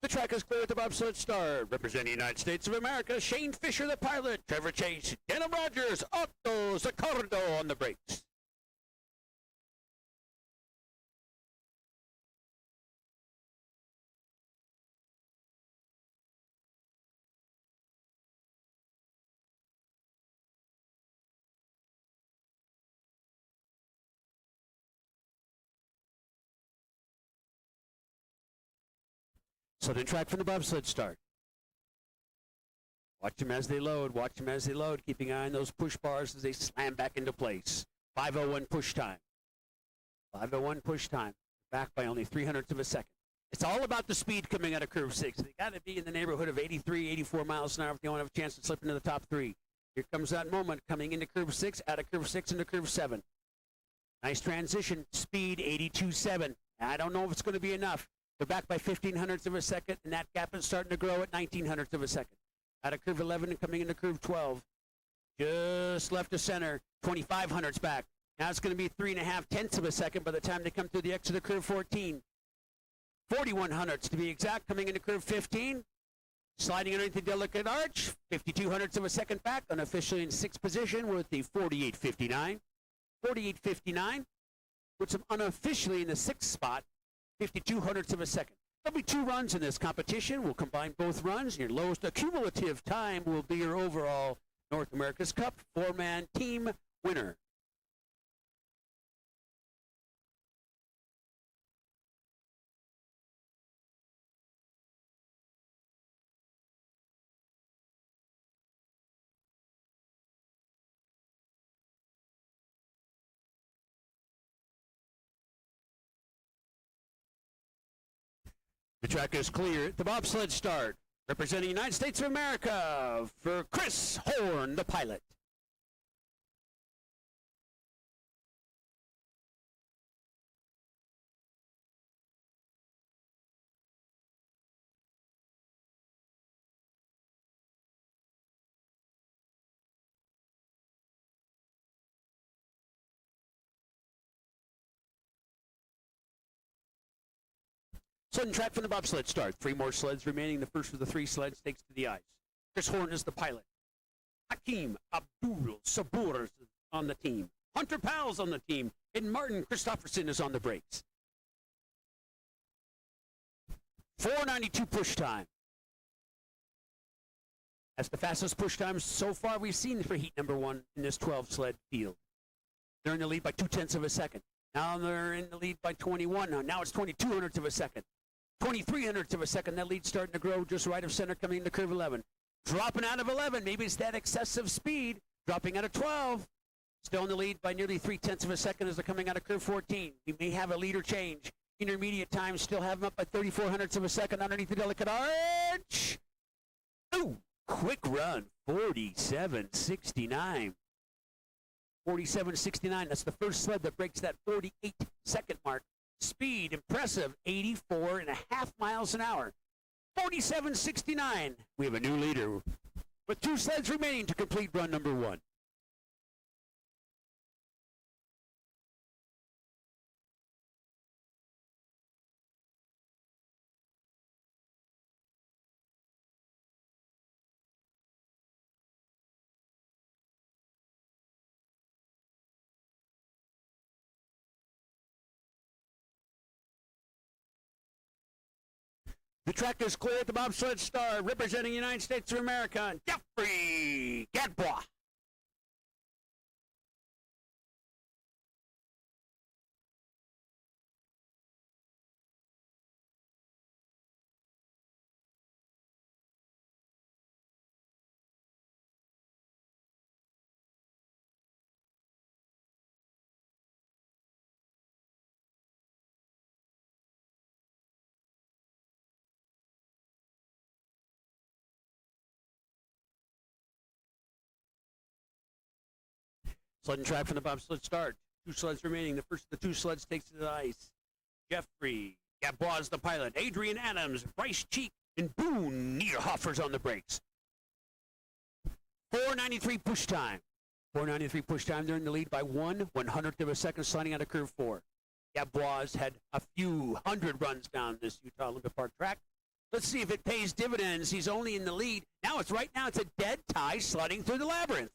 The track is clear at the bobsled start. Representing the United States of America, Shane Fisher, the pilot. Trevor Chase, Denham Rogers, Otto Zacardo on the brakes. Southern track from the bobsled start. Watch them as they load. Watch them as they load. Keeping an eye on those push bars as they slam back into place. 5:01 push time. 5:01 push time. Back by only 300ths of a second. It's all about the speed coming out of curve 6. They got to be in the neighborhood of 83, 84 miles an hour if they want to have a chance to slip into the top 3. Here comes that moment coming into curve 6, out of curve 6 into curve 7. Nice transition. Speed 82.7. I don't know if it's going to be enough. They're back by 1,500ths of a second, and that gap is starting to grow at 1,900ths of a second. Out of curve 11 and coming into curve 12. Just left of center, 2,500ths back. Now it's going to be 3.5 of a second by the time they come through the exit of curve 14. 4,100ths to be exact, coming into curve 15. Sliding underneath the delicate arch, 5,200ths of a second back, unofficially in 6th position with the 48.59. 48.59 puts them unofficially in the 6th spot. 5,200ths of a second. There'll be 2 runs in this competition. We'll combine both runs. Your lowest cumulative time will be your overall North America's Cup 4-man team winner. The track is clear. The bobsled start. Representing the United States of America for Chris Horn, the pilot. Sudden track from the bobsled start. 3 more sleds remaining. The first of the 3 sleds takes to the ice. Chris Horn is the pilot. Hakeem Abdul Sabur is on the team. Hunter Powell's on the team. And Martin Christopherson is on the brakes. 4:92 push time. That's the fastest push time so far we've seen for heat number 1 in this 12 sled field. They're in the lead by 0.2 of a second. Now they're in the lead by 21. Now it's 2,200ths of a second. 2,300ths of a second. That lead starting to grow just right of center coming into curve 11. Dropping out of 11. Maybe it's that excessive speed. Dropping out of 12. Still in the lead by nearly 0.3 of a second as they're coming out of curve 14. We may have a leader change. Intermediate times still have them up by 3,400ths of a second underneath the delicate arch. Ooh, quick run. 47.69. 47.69. That's the first sled that breaks that 48-second mark. Speed, impressive, 84.5 miles an hour. 47.69. We have a new leader with 2 sleds remaining to complete run number 1. The track is clear at the bobsled start, representing the United States of America, Jeffrey Gadbois. Sled and track from the bobsled start. 2 sleds remaining. The first of the 2 sleds takes to the ice. Jeffrey Gadbois is the pilot. Adrian Adams, Bryce Cheek, and Boone Niederhofer's on the brakes. 4:93 push time. 4:93 push time. They're in the lead by 1/100th of a second, sliding out of curve 4. Gadbois had a few hundred runs down this Utah Olympic Park track. Let's see if it pays dividends. He's only in the lead. Now it's a dead tie sliding through the labyrinth.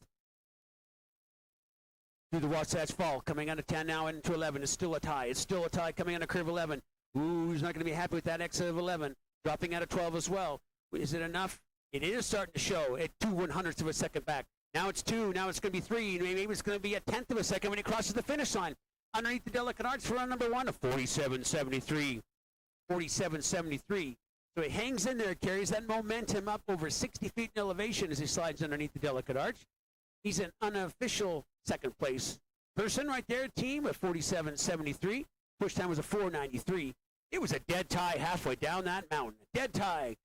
Through the Wasatch Fall, coming out of 10 now into 11. It's still a tie. It's still a tie coming out of curve 11. Ooh, he's not going to be happy with that exit of 11. Dropping out of 12 as well. Is it enough? It is starting to show at 2/100ths of a second back. Now it's 2. Now it's going to be 3. Maybe it's going to be a 1/10 of a second when he crosses the finish line. Underneath the Delicate Arts for run number 1, a 47.73. 47.73. So he hangs in there, carries that momentum up over 60 feet in elevation as he slides underneath the Delicate Arch. He's an unofficial second place person right there, team, at 47.73. Push time was a 4.93. It was a dead tie halfway down that mountain. A dead tie.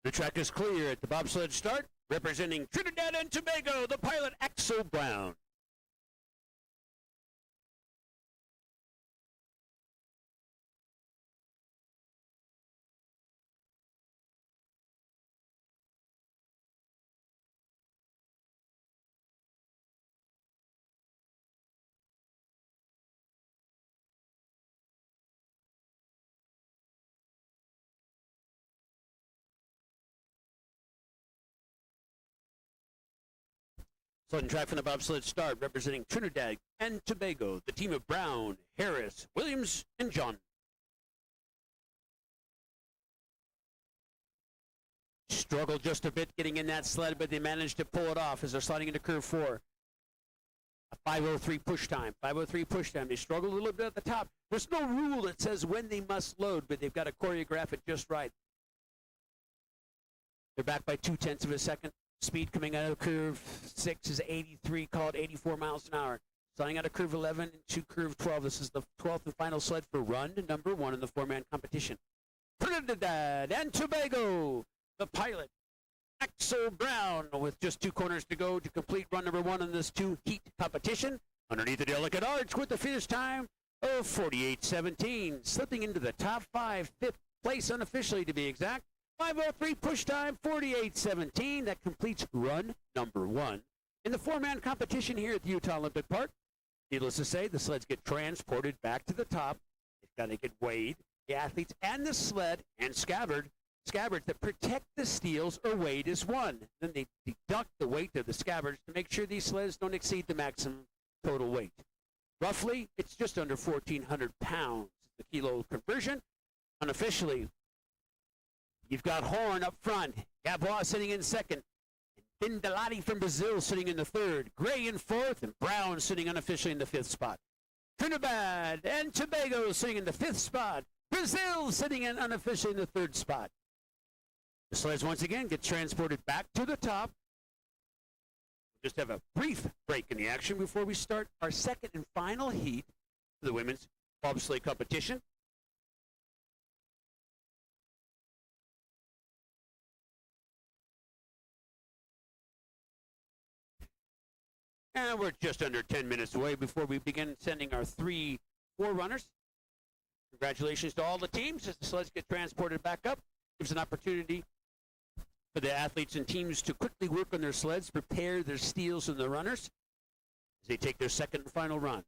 The track is clear at the bobsled start, representing Trinidad and Tobago, the pilot Axel Brown. Sudden track from the bobsled start, representing Trinidad and Tobago, the team of Brown, Harris, Williams, and John. Struggled just a bit getting in that sled, but they managed to pull it off as they're sliding into curve 4. A 5:03 push time. 5:03 push time. They struggled a little bit at the top. There's no rule that says when they must load, but they've got to choreograph it just right. They're back by 0.2 of a second. Speed coming out of curve 6 is 83, call it 84 miles an hour. Starting out of curve 11 into curve 12. This is the 12th and final sled for run number 1 in the 4-man competition. Trinidad and Tobago, the pilot, Axel Brown, with just 2 corners to go to complete run number 1 in this 2-heat competition. Underneath the Delicate Arch with the finish time of 48.17, slipping into the top 5, 5th place unofficially to be exact. 5:03 push time, 48.17. That completes run number 1 in the 4-man competition here at the Utah Olympic Park. Needless to say, the sleds get transported back to the top. They've got to get weighed. The athletes and the sled and scabbards that protect the steels are weighed as one. Then they deduct the weight of the scabbards to make sure these sleds don't exceed the maximum total weight. Roughly, it's just under 1,400 pounds, the kilo conversion. Unofficially, you've got Horn up front, Gabois sitting in second, and Bindalati from Brazil sitting in the 3rd, Gray in 4th, and Brown sitting unofficially in the 5th spot. Trinidad and Tobago sitting in the 5th spot, Brazil sitting in unofficially in the 3rd spot. The sleds once again get transported back to the top. We'll just have a brief break in the action before we start our second and final heat for the women's bobsleigh competition. And we're just under 10 minutes away before we begin sending our 3 forerunners. Congratulations to all the teams as the sleds get transported back up. Gives an opportunity for the athletes and teams to quickly work on their sleds, prepare their steels and their runners as they take their second and final run.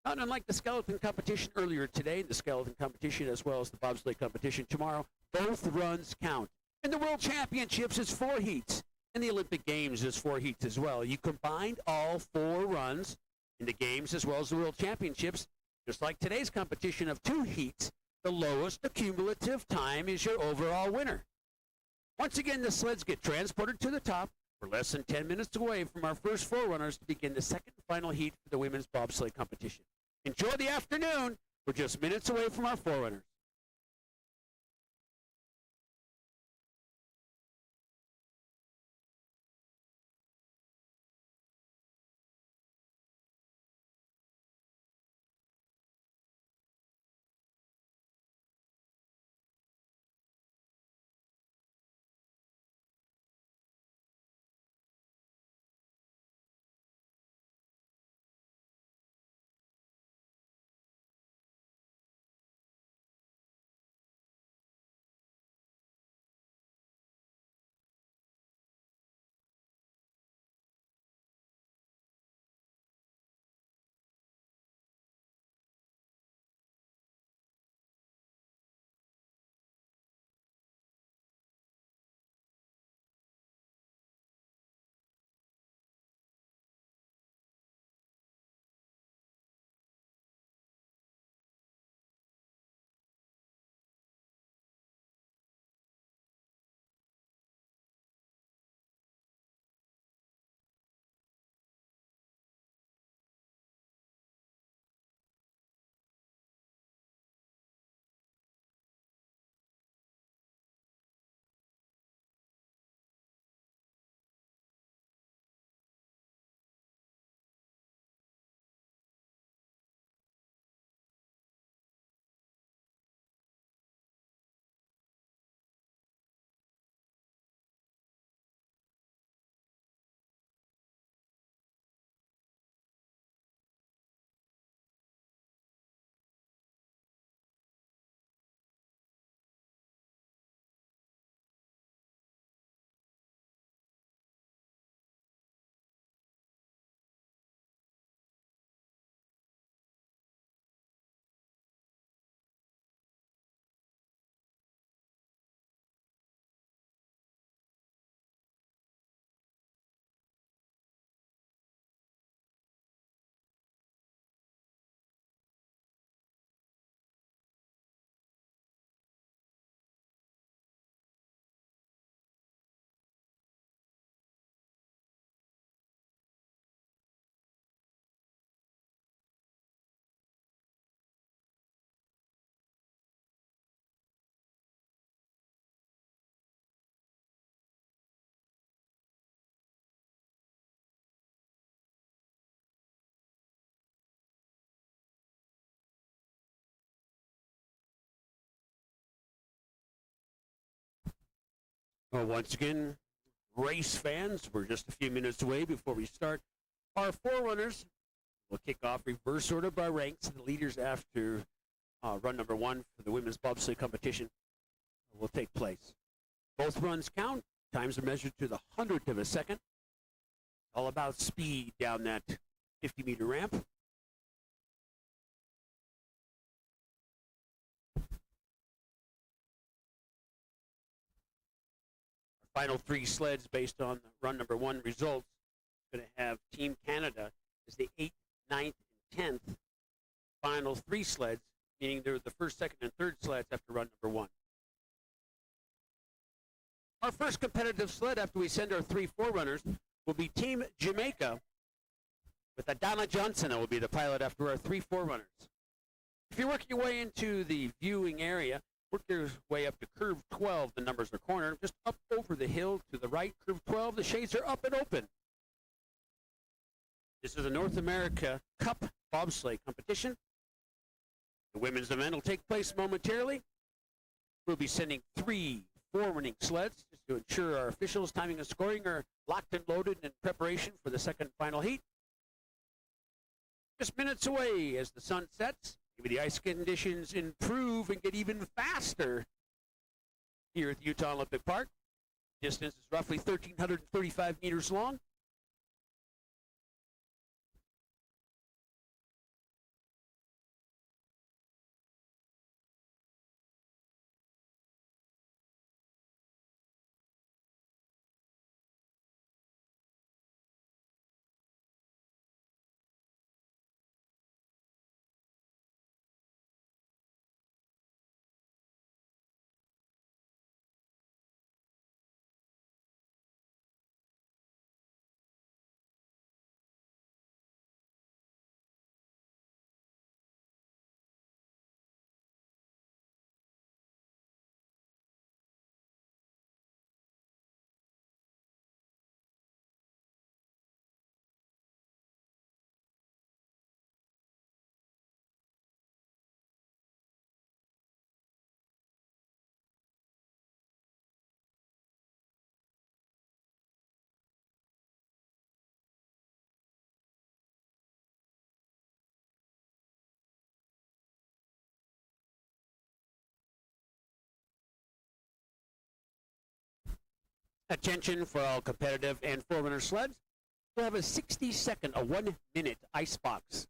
Not unlike the skeleton competition earlier today, the skeleton competition as well as the bobsleigh competition tomorrow, both runs count. In the World Championships, it's 4 heats. In the Olympic Games, there's 4 heats as well. You combined all 4 runs in the Games as well as the World Championships. Just like today's competition of 2 heats, the lowest accumulative time is your overall winner. Once again, the sleds get transported to the top. We're less than 10 minutes away from our first forerunners to begin the second and final heat for the women's bobsleigh competition. Enjoy the afternoon. We're just minutes away from our forerunners. Well, once again, race fans, we're just a few minutes away before we start our forerunners. We'll kick off reverse order by ranks. The leaders after run number one for the women's bobsleigh competition will take place. Both runs count. Times are measured to the 100th of a second. All about speed down that 50-meter ramp. Final three sleds based on run number one results. Going to have Team Canada as the 8th, 9th, and 10th. Final three sleds, meaning they're the first, second, and third sleds after run number one. Our first competitive sled after we send our three forerunners will be Team Jamaica with Adana Johnson, who will be the pilot after our three forerunners. If you're working your way into the viewing area, work your way up to curve 12. The numbers are cornered. Just up over the hill to the right, curve 12. The shades are up and open. This is a North America Cup bobsleigh competition. The women's event will take place momentarily. We'll be sending three forwarding sleds just to ensure our officials' timing and scoring are locked and loaded in preparation for the second final heat. Just minutes away as the sun sets. Maybe the ice conditions improve and get even faster here at the Utah Olympic Park. Distance is roughly 1,335 meters long. Attention for all competitive and forerunner sleds. We'll have a 60-second, a 1-minute ice box.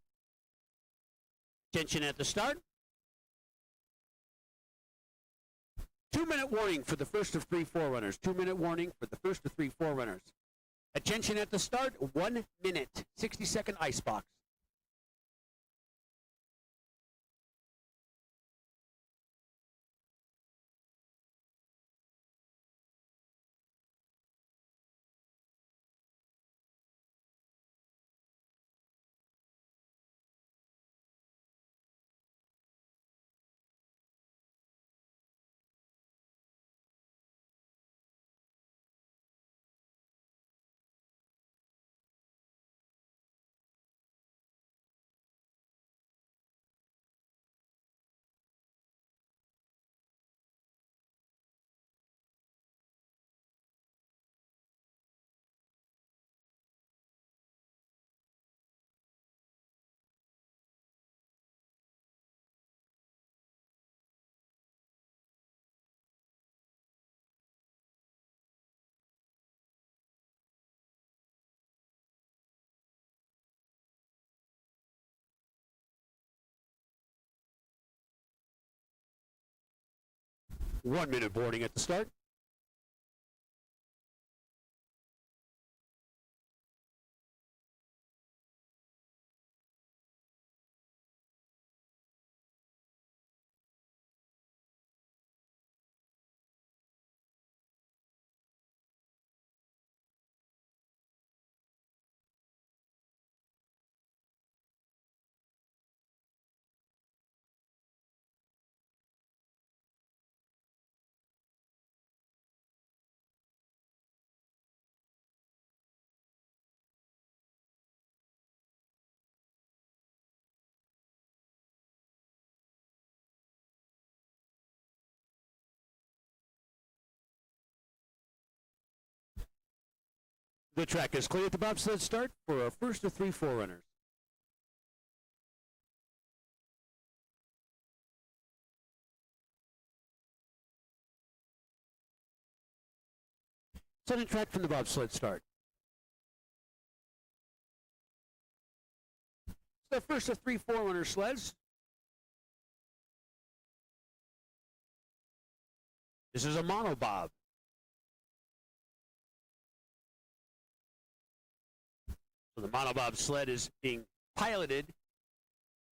Attention at the start. 2-minute warning for the first of three forerunners. 2-minute warning for the first of three forerunners. Attention at the start, 1 minute, 60-second ice box. One-minute boarding at the start. The track is clear at the bobsled start for our first of 3 forerunners. Setting track from the bobsled start. The first of 3 forerunner sleds. This is a monobob. So the monobob sled is being piloted,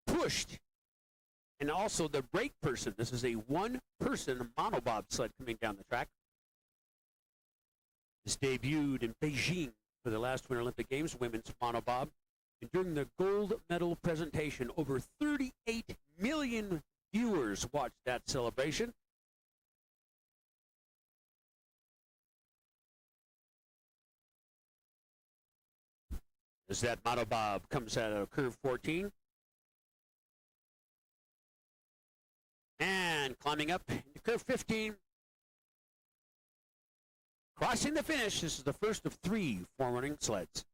pushed, and also the brake person. This is a one-person monobob sled coming down the track. This debuted in Beijing for the last Winter Olympic Games, women's monobob. And during the gold medal presentation, over 38 million viewers watched that celebration. As that monobob comes out of curve 14. And climbing up into curve 15. Crossing the finish, this is the first of 3 forerunning sleds.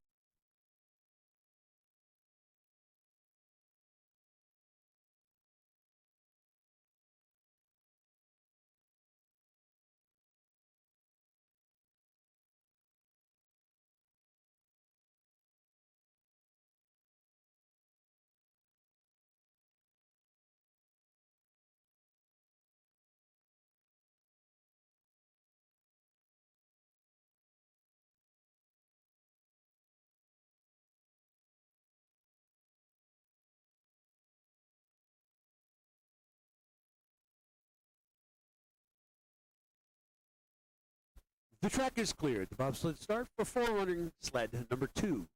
The track is cleared. The bobsled start for forerunning sled number 2.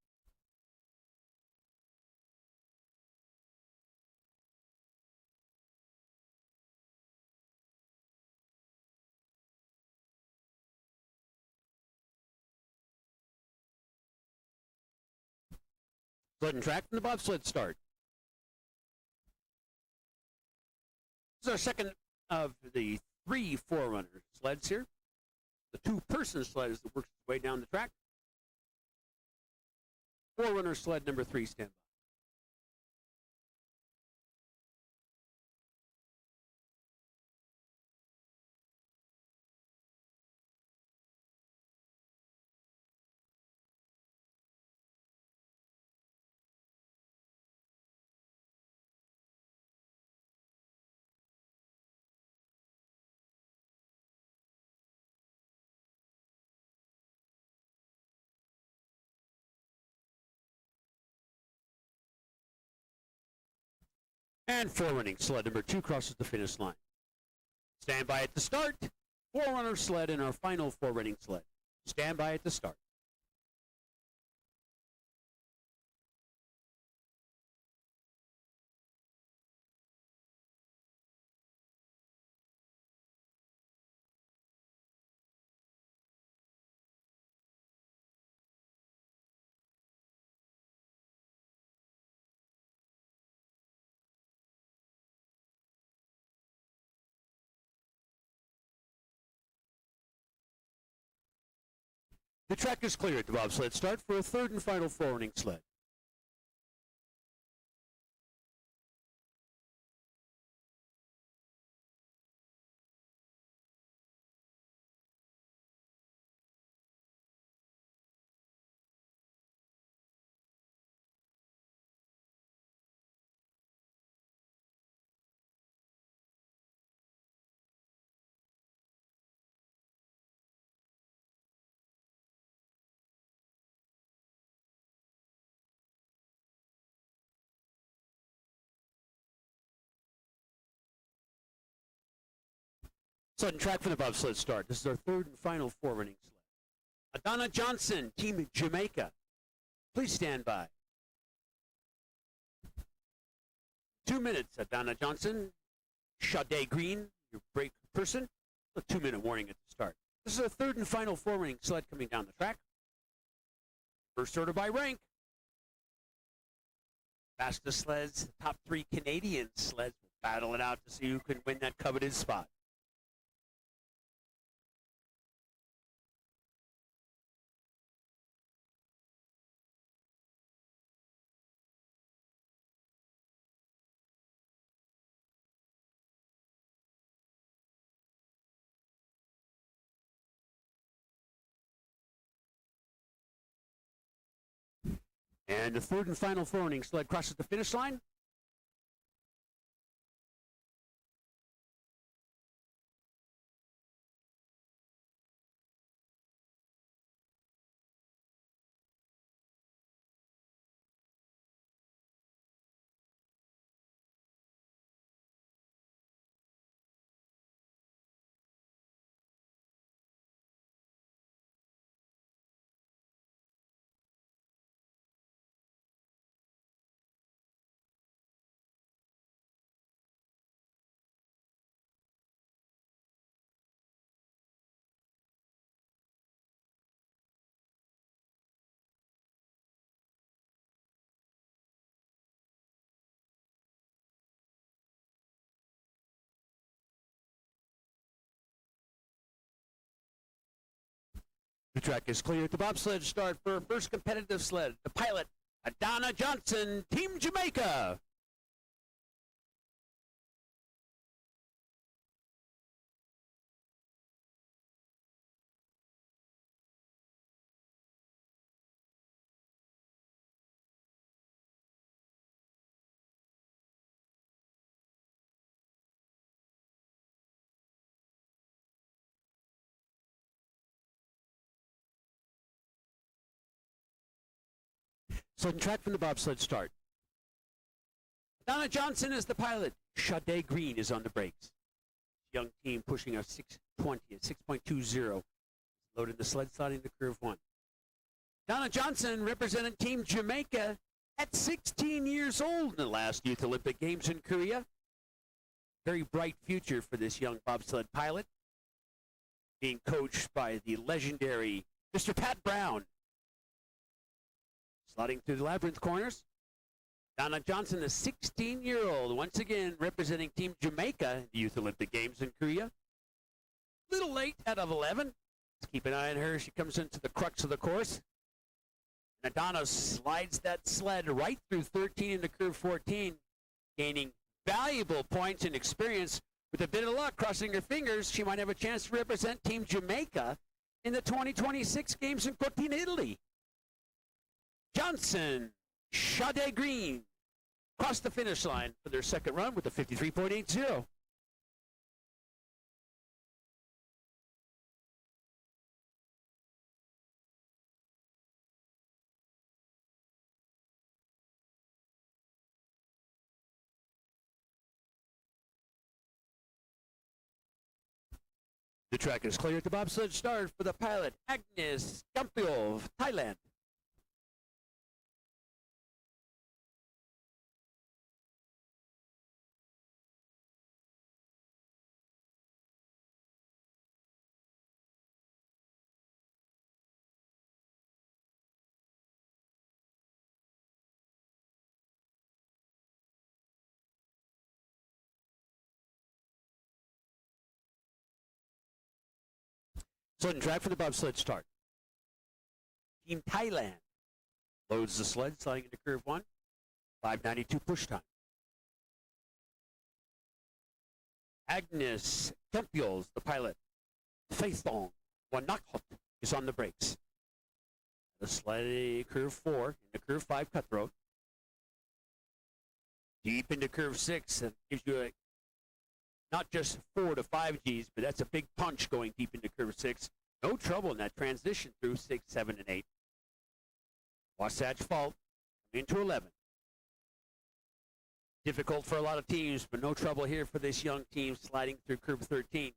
Sled and track from the bobsled start. This is our second of the 3 forerunner sleds here. The 2-person sled is that works its way down the track. Forerunner sled number 3, stand by. And forerunning sled number 2 crosses the finish line. Stand by at the start. Forerunner sled and our final forerunning sled. Stand by at the start. The track is cleared. The bobsled start for a 3rd and final forerunning sled. Sudden track for the bobsled start. This is our 3rd and final forerunning sled. Adana Johnson, Team Jamaica. Please stand by. 2 minutes, Adana Johnson. Sade Green, your brake person. A 2-minute warning at the start. This is our 3rd and final forerunning sled coming down the track. First order by rank. Fastest sleds, the top 3 Canadian sleds will battle it out to see who can win that coveted spot. And the third and final throwing sled crosses the finish line. The track is clear at the bobsled start for first competitive sled. The pilot, Adana Johnson, Team Jamaica. Sled and track from the bobsled start. Donna Johnson is the pilot. Sade Green is on the brakes. Young team pushing a 620 at 6.20. Loaded the sled, sliding to curve 1. Donna Johnson representing Team Jamaica at 16 years old in the last Youth Olympic Games in Korea. Very bright future for this young bobsled pilot. Being coached by the legendary Mr. Pat Brown. Sliding through the labyrinth corners. Donna Johnson, the 16-year-old, once again representing Team Jamaica in the Youth Olympic Games in Korea. Little late out of 11. Let's keep an eye on her. She comes into the crux of the course. And Donna slides that sled right through 13 into curve 14, gaining valuable points and experience. With a bit of luck, crossing her fingers, she might have a chance to represent Team Jamaica in the 2026 Games in Cortina, Italy. Johnson, Sade Green, crossed the finish line for their second run with a 53.80. The track is clear at the bobsled start for the pilot, Agnes Campio of Thailand. Sled and track for the bobsled start. Team Thailand loads the sled, sliding into curve 1. 5:92 push time. Agnes Tempiols, the pilot. Faithong Wanakot is on the brakes. The sled curve 4 into curve 5 cutthroat. Deep into curve 6 and gives you not just 4 to 5 Gs, but that's a big punch going deep into curve 6. No trouble in that transition through 6, 7, and 8. Wasatch Fault into 11. Difficult for a lot of teams, but no trouble here for this young team sliding through curve 13.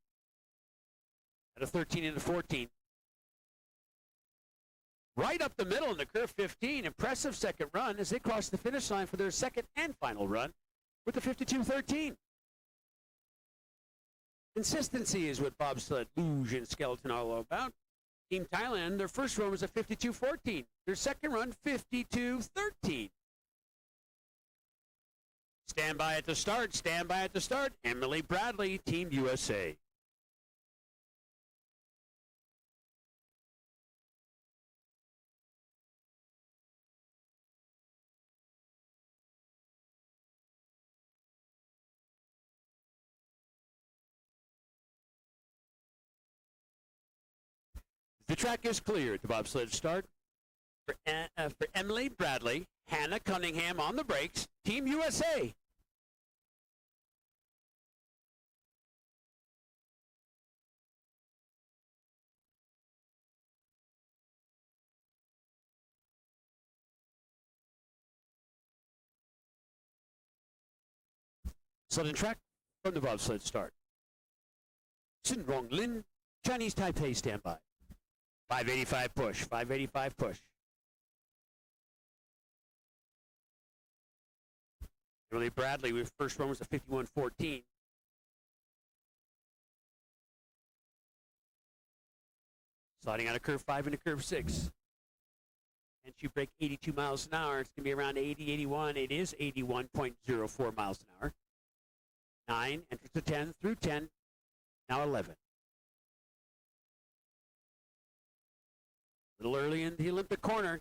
At a 13 into 14. Right up the middle in the curve 15. Impressive second run as they cross the finish line for their second and final run with the 52.13. Consistency is what bobsled, luge, and skeleton are all about. Team Thailand, their first run was a 52.14. Their second run, 52.13. Stand by at the start, stand by at the start. Emily Bradley, Team USA. The track is clear at the bobsled start. for Emily Bradley, Hannah Cunningham on the brakes, Team USA. Sudden track from the bobsled start. Sin Rong Lin, Chinese Taipei standby. 585 push, 585 push. Emily Bradley, with first run was a 51.14. Sliding out of curve 5 into curve 6. And she break 82 miles an hour. It's going to be around 80, 81. It is 81.04 miles an hour. 9, enters to 10, through 10, now 11. A little early in the Olympic corner,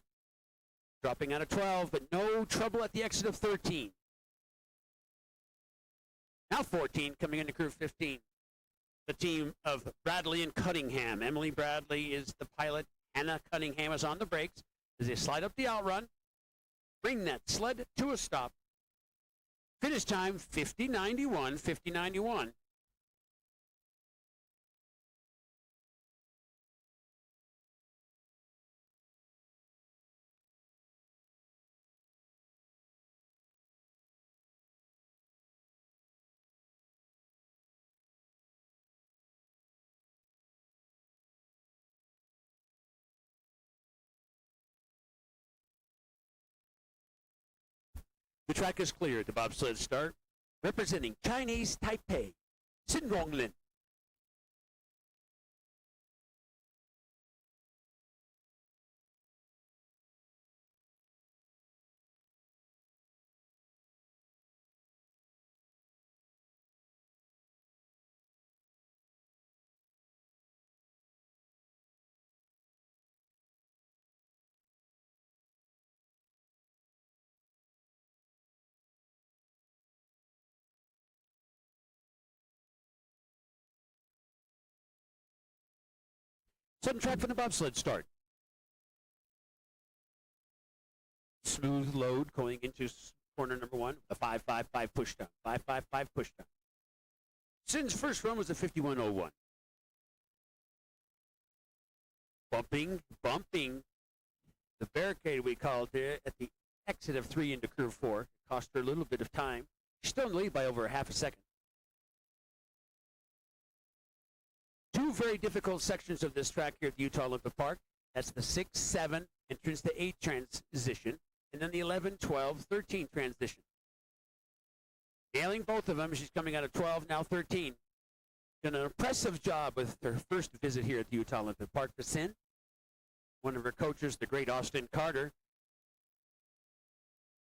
dropping out of 12, but no trouble at the exit of 13. Now 14, coming into curve 15. The team of Bradley and Cunningham. Emily Bradley is the pilot. Hannah Cunningham is on the brakes as they slide up the outrun, bring that sled to a stop. Finish time 50.91, 50.91. The track is clear at the bobsled start. Representing Chinese Taipei, Sin Rong Lin. Sudden track from the bobsled start. Smooth load going into corner number 1. A 5.55 pushdown. 5.55 pushdown. Sin's first run was a 51.01. Bumping the barricade, we called it, at the exit of 3 into curve 4. It cost her a little bit of time. She's still in the lead by over a half a second. Two very difficult sections of this track here at the Utah Olympic Park. That's the 6-7 entrance to 8 transition, and then the 11, 12, 13 transition. Nailing both of them. She's coming out of 12, now 13. Done an impressive job with her first visit here at the Utah Olympic Park to Sin. One of her coaches, the great Austin Carter,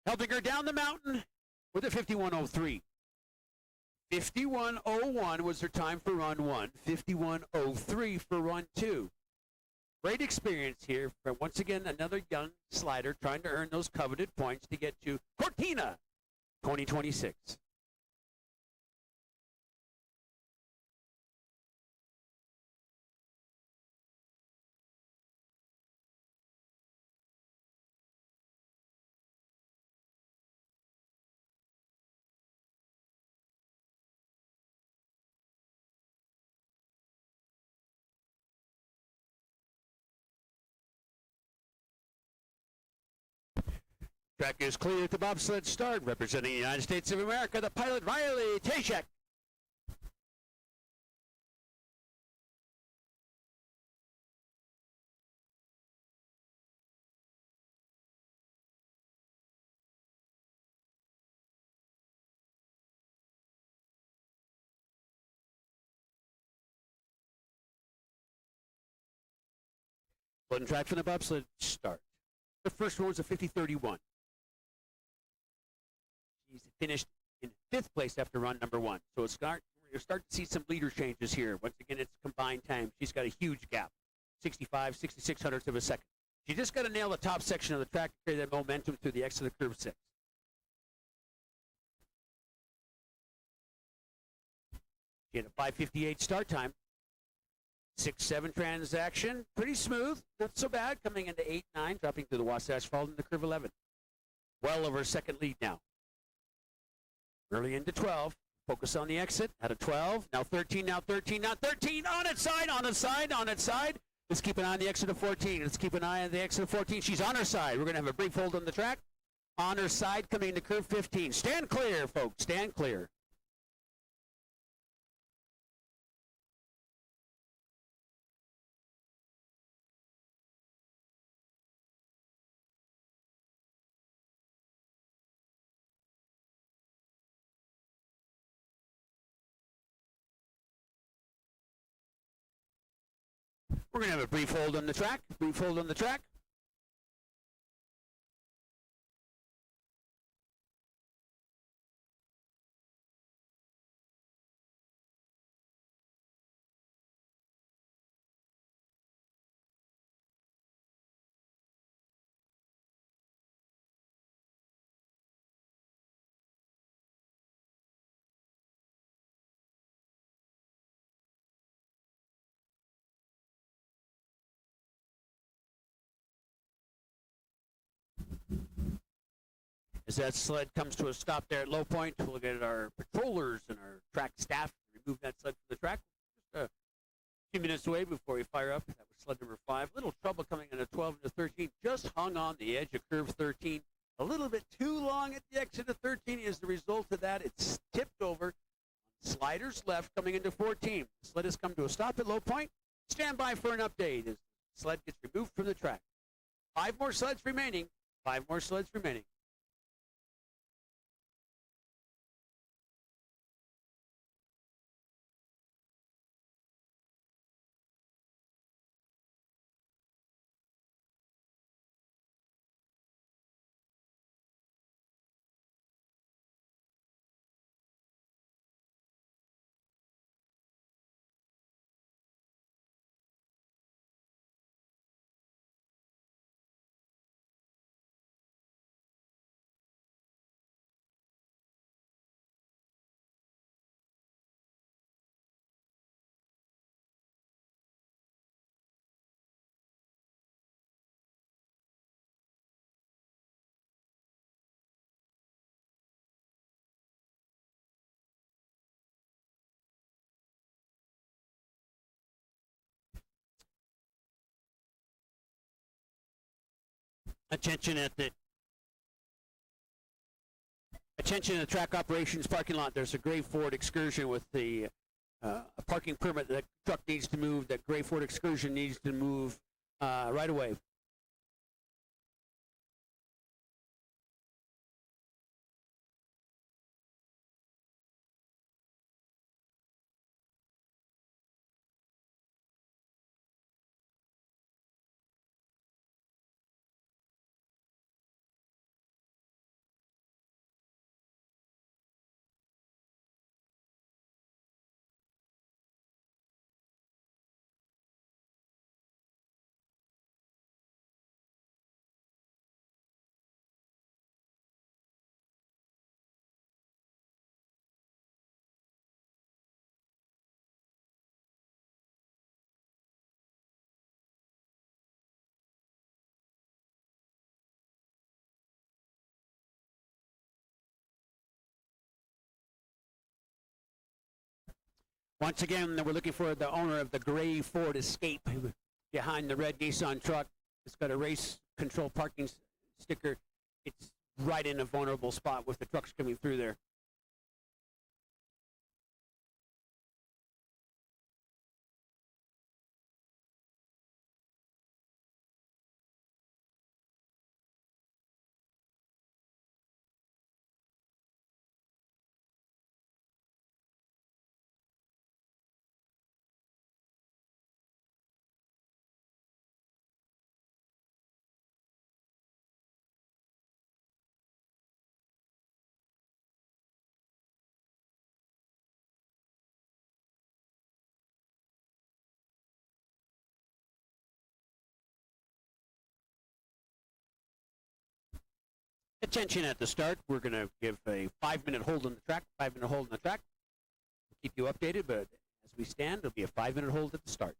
helping her down the mountain with a 51.03. 51.01 was her time for run 1. 51.03 for run 2. Great experience here for, once again, another young slider trying to earn those coveted points to get to Cortina 2026. Track is clear at the bobsled start. Representing the United States of America, the pilot Riley Tashek. One track from the bobsled start. The first one was a 50.31. She's finished in 5th place after run number 1. So you'll start to see some leader changes here. Once again, it's combined time. She's got a huge gap, 65, 66 hundredths of a second. She just got to nail the top section of the track to carry that momentum through the exit of curve 6. She had a 5:58 start time. 6-7 transaction, pretty smooth, not so bad, coming into 8-9, dropping through the Wasatch Falls into curve 11. Well over second lead now. Early into 12, focus on the exit, out of 12, now 13, now 13, now 13, on its side, on its side, on its side. Let's keep an eye on the exit of 14. Let's keep an eye on the exit of 14. She's on her side. We're going to have a brief hold on the track. On her side, coming into curve 15. Stand clear, folks, stand clear. We're going to have a brief hold on the track. Brief hold on the track. As that sled comes to a stop there at low point, we'll get our patrollers and our track staff to remove that sled from the track. Just a few minutes away before we fire up. That was sled number 5. Little trouble coming in at 12 into 13. Just hung on the edge of curve 13. A little bit too long at the exit of 13. As the result of that, it's tipped over. Sliders left coming into 14. The sled has come to a stop at low point. Stand by for an update as the sled gets removed from the track. 5 more sleds remaining. 5 more sleds remaining. Attention in the track operations parking lot. There's a gray Ford Excursion with the a parking permit. That truck needs to move. That gray Ford Excursion needs to move right away. Once again, we're looking for the owner of the gray Ford Escape behind the red Nissan truck. It's got a race control parking sticker. It's right in a vulnerable spot with the trucks coming through there. Attention at the start. We're going to give a 5-minute hold on the track. 5-minute hold on the track. We'll keep you updated, but as we stand, it'll be a 5-minute hold at the start.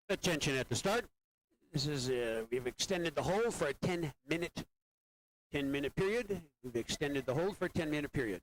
Attention at the start. This is we've extended the hold for a 10-minute period. We've extended the hold for a 10-minute period.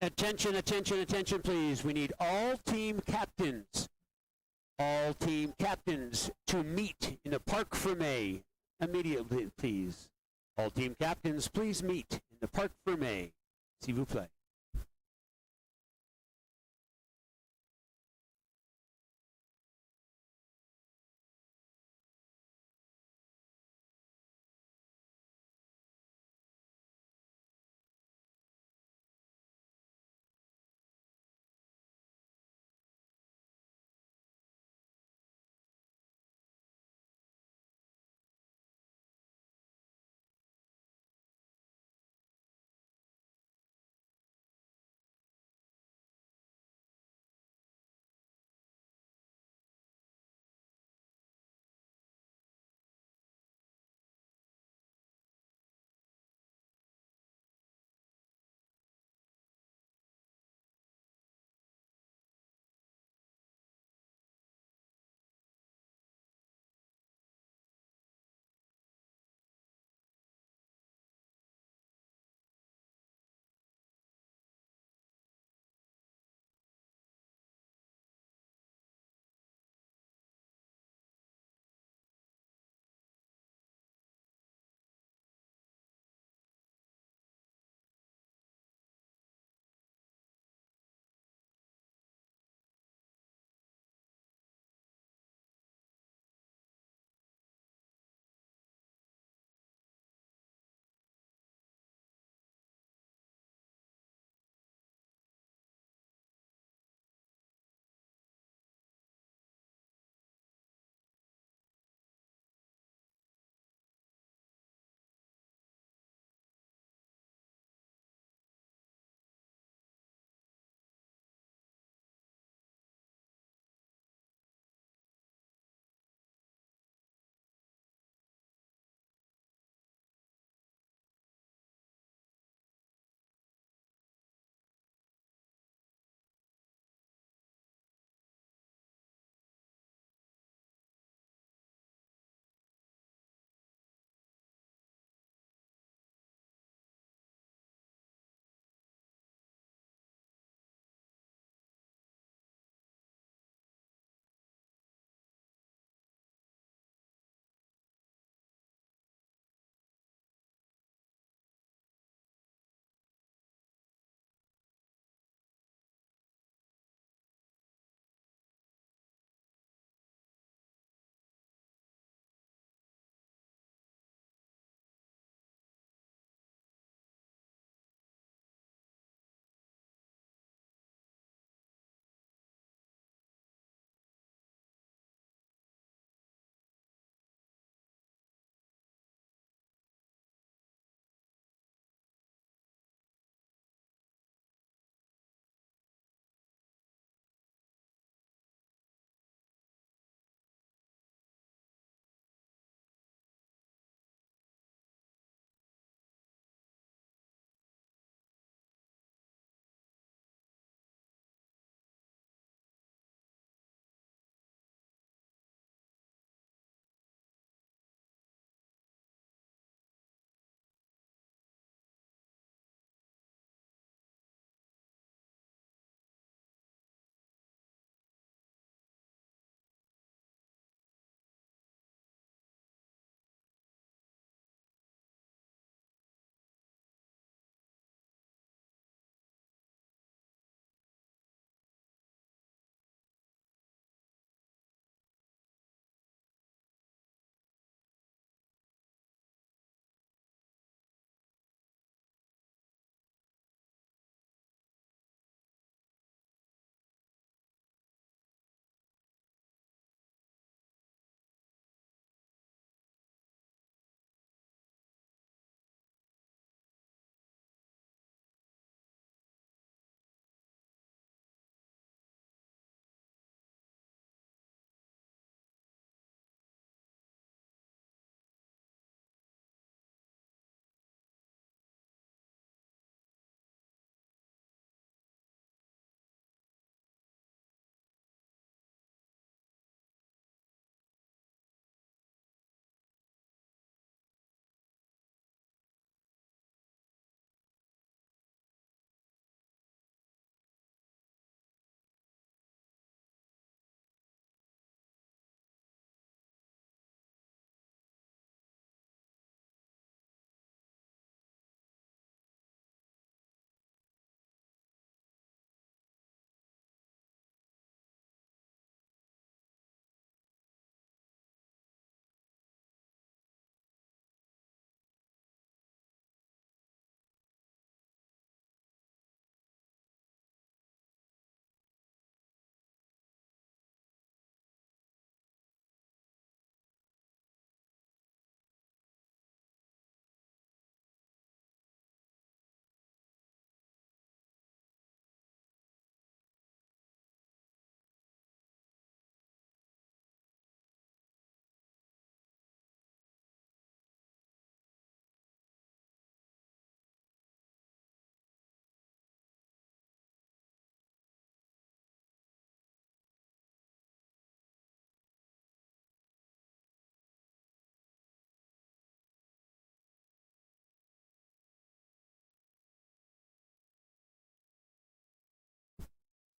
Attention, attention, attention, please. We need all team captains to meet in the Parc Fermé immediately, please. All team captains, please meet in the Parc Fermé. S'il vous plaît.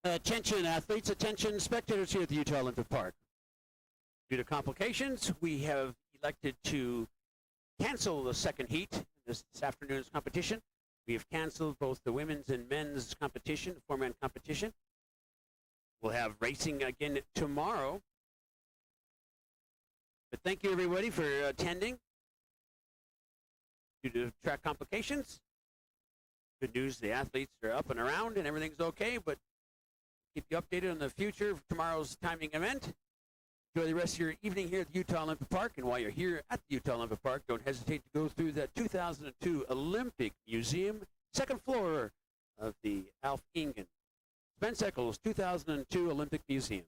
Attention athletes, attention spectators here at the Utah Olympic Park. Due to complications, we have elected to cancel the second heat this afternoon's competition. We have canceled both the women's and men's competition, the four-man competition. We'll have racing again tomorrow. But thank you everybody for attending. Due to track complications, good news, the athletes are up and around and everything's okay, but keep you updated on the future of tomorrow's timing event. Enjoy the rest of your evening here at the Utah Olympic Park, and while you're here at the Utah Olympic Park, don't hesitate to go through the 2002 Olympic Museum, second floor of the Alf Ingen Spence Eccles 2002 Olympic Museum.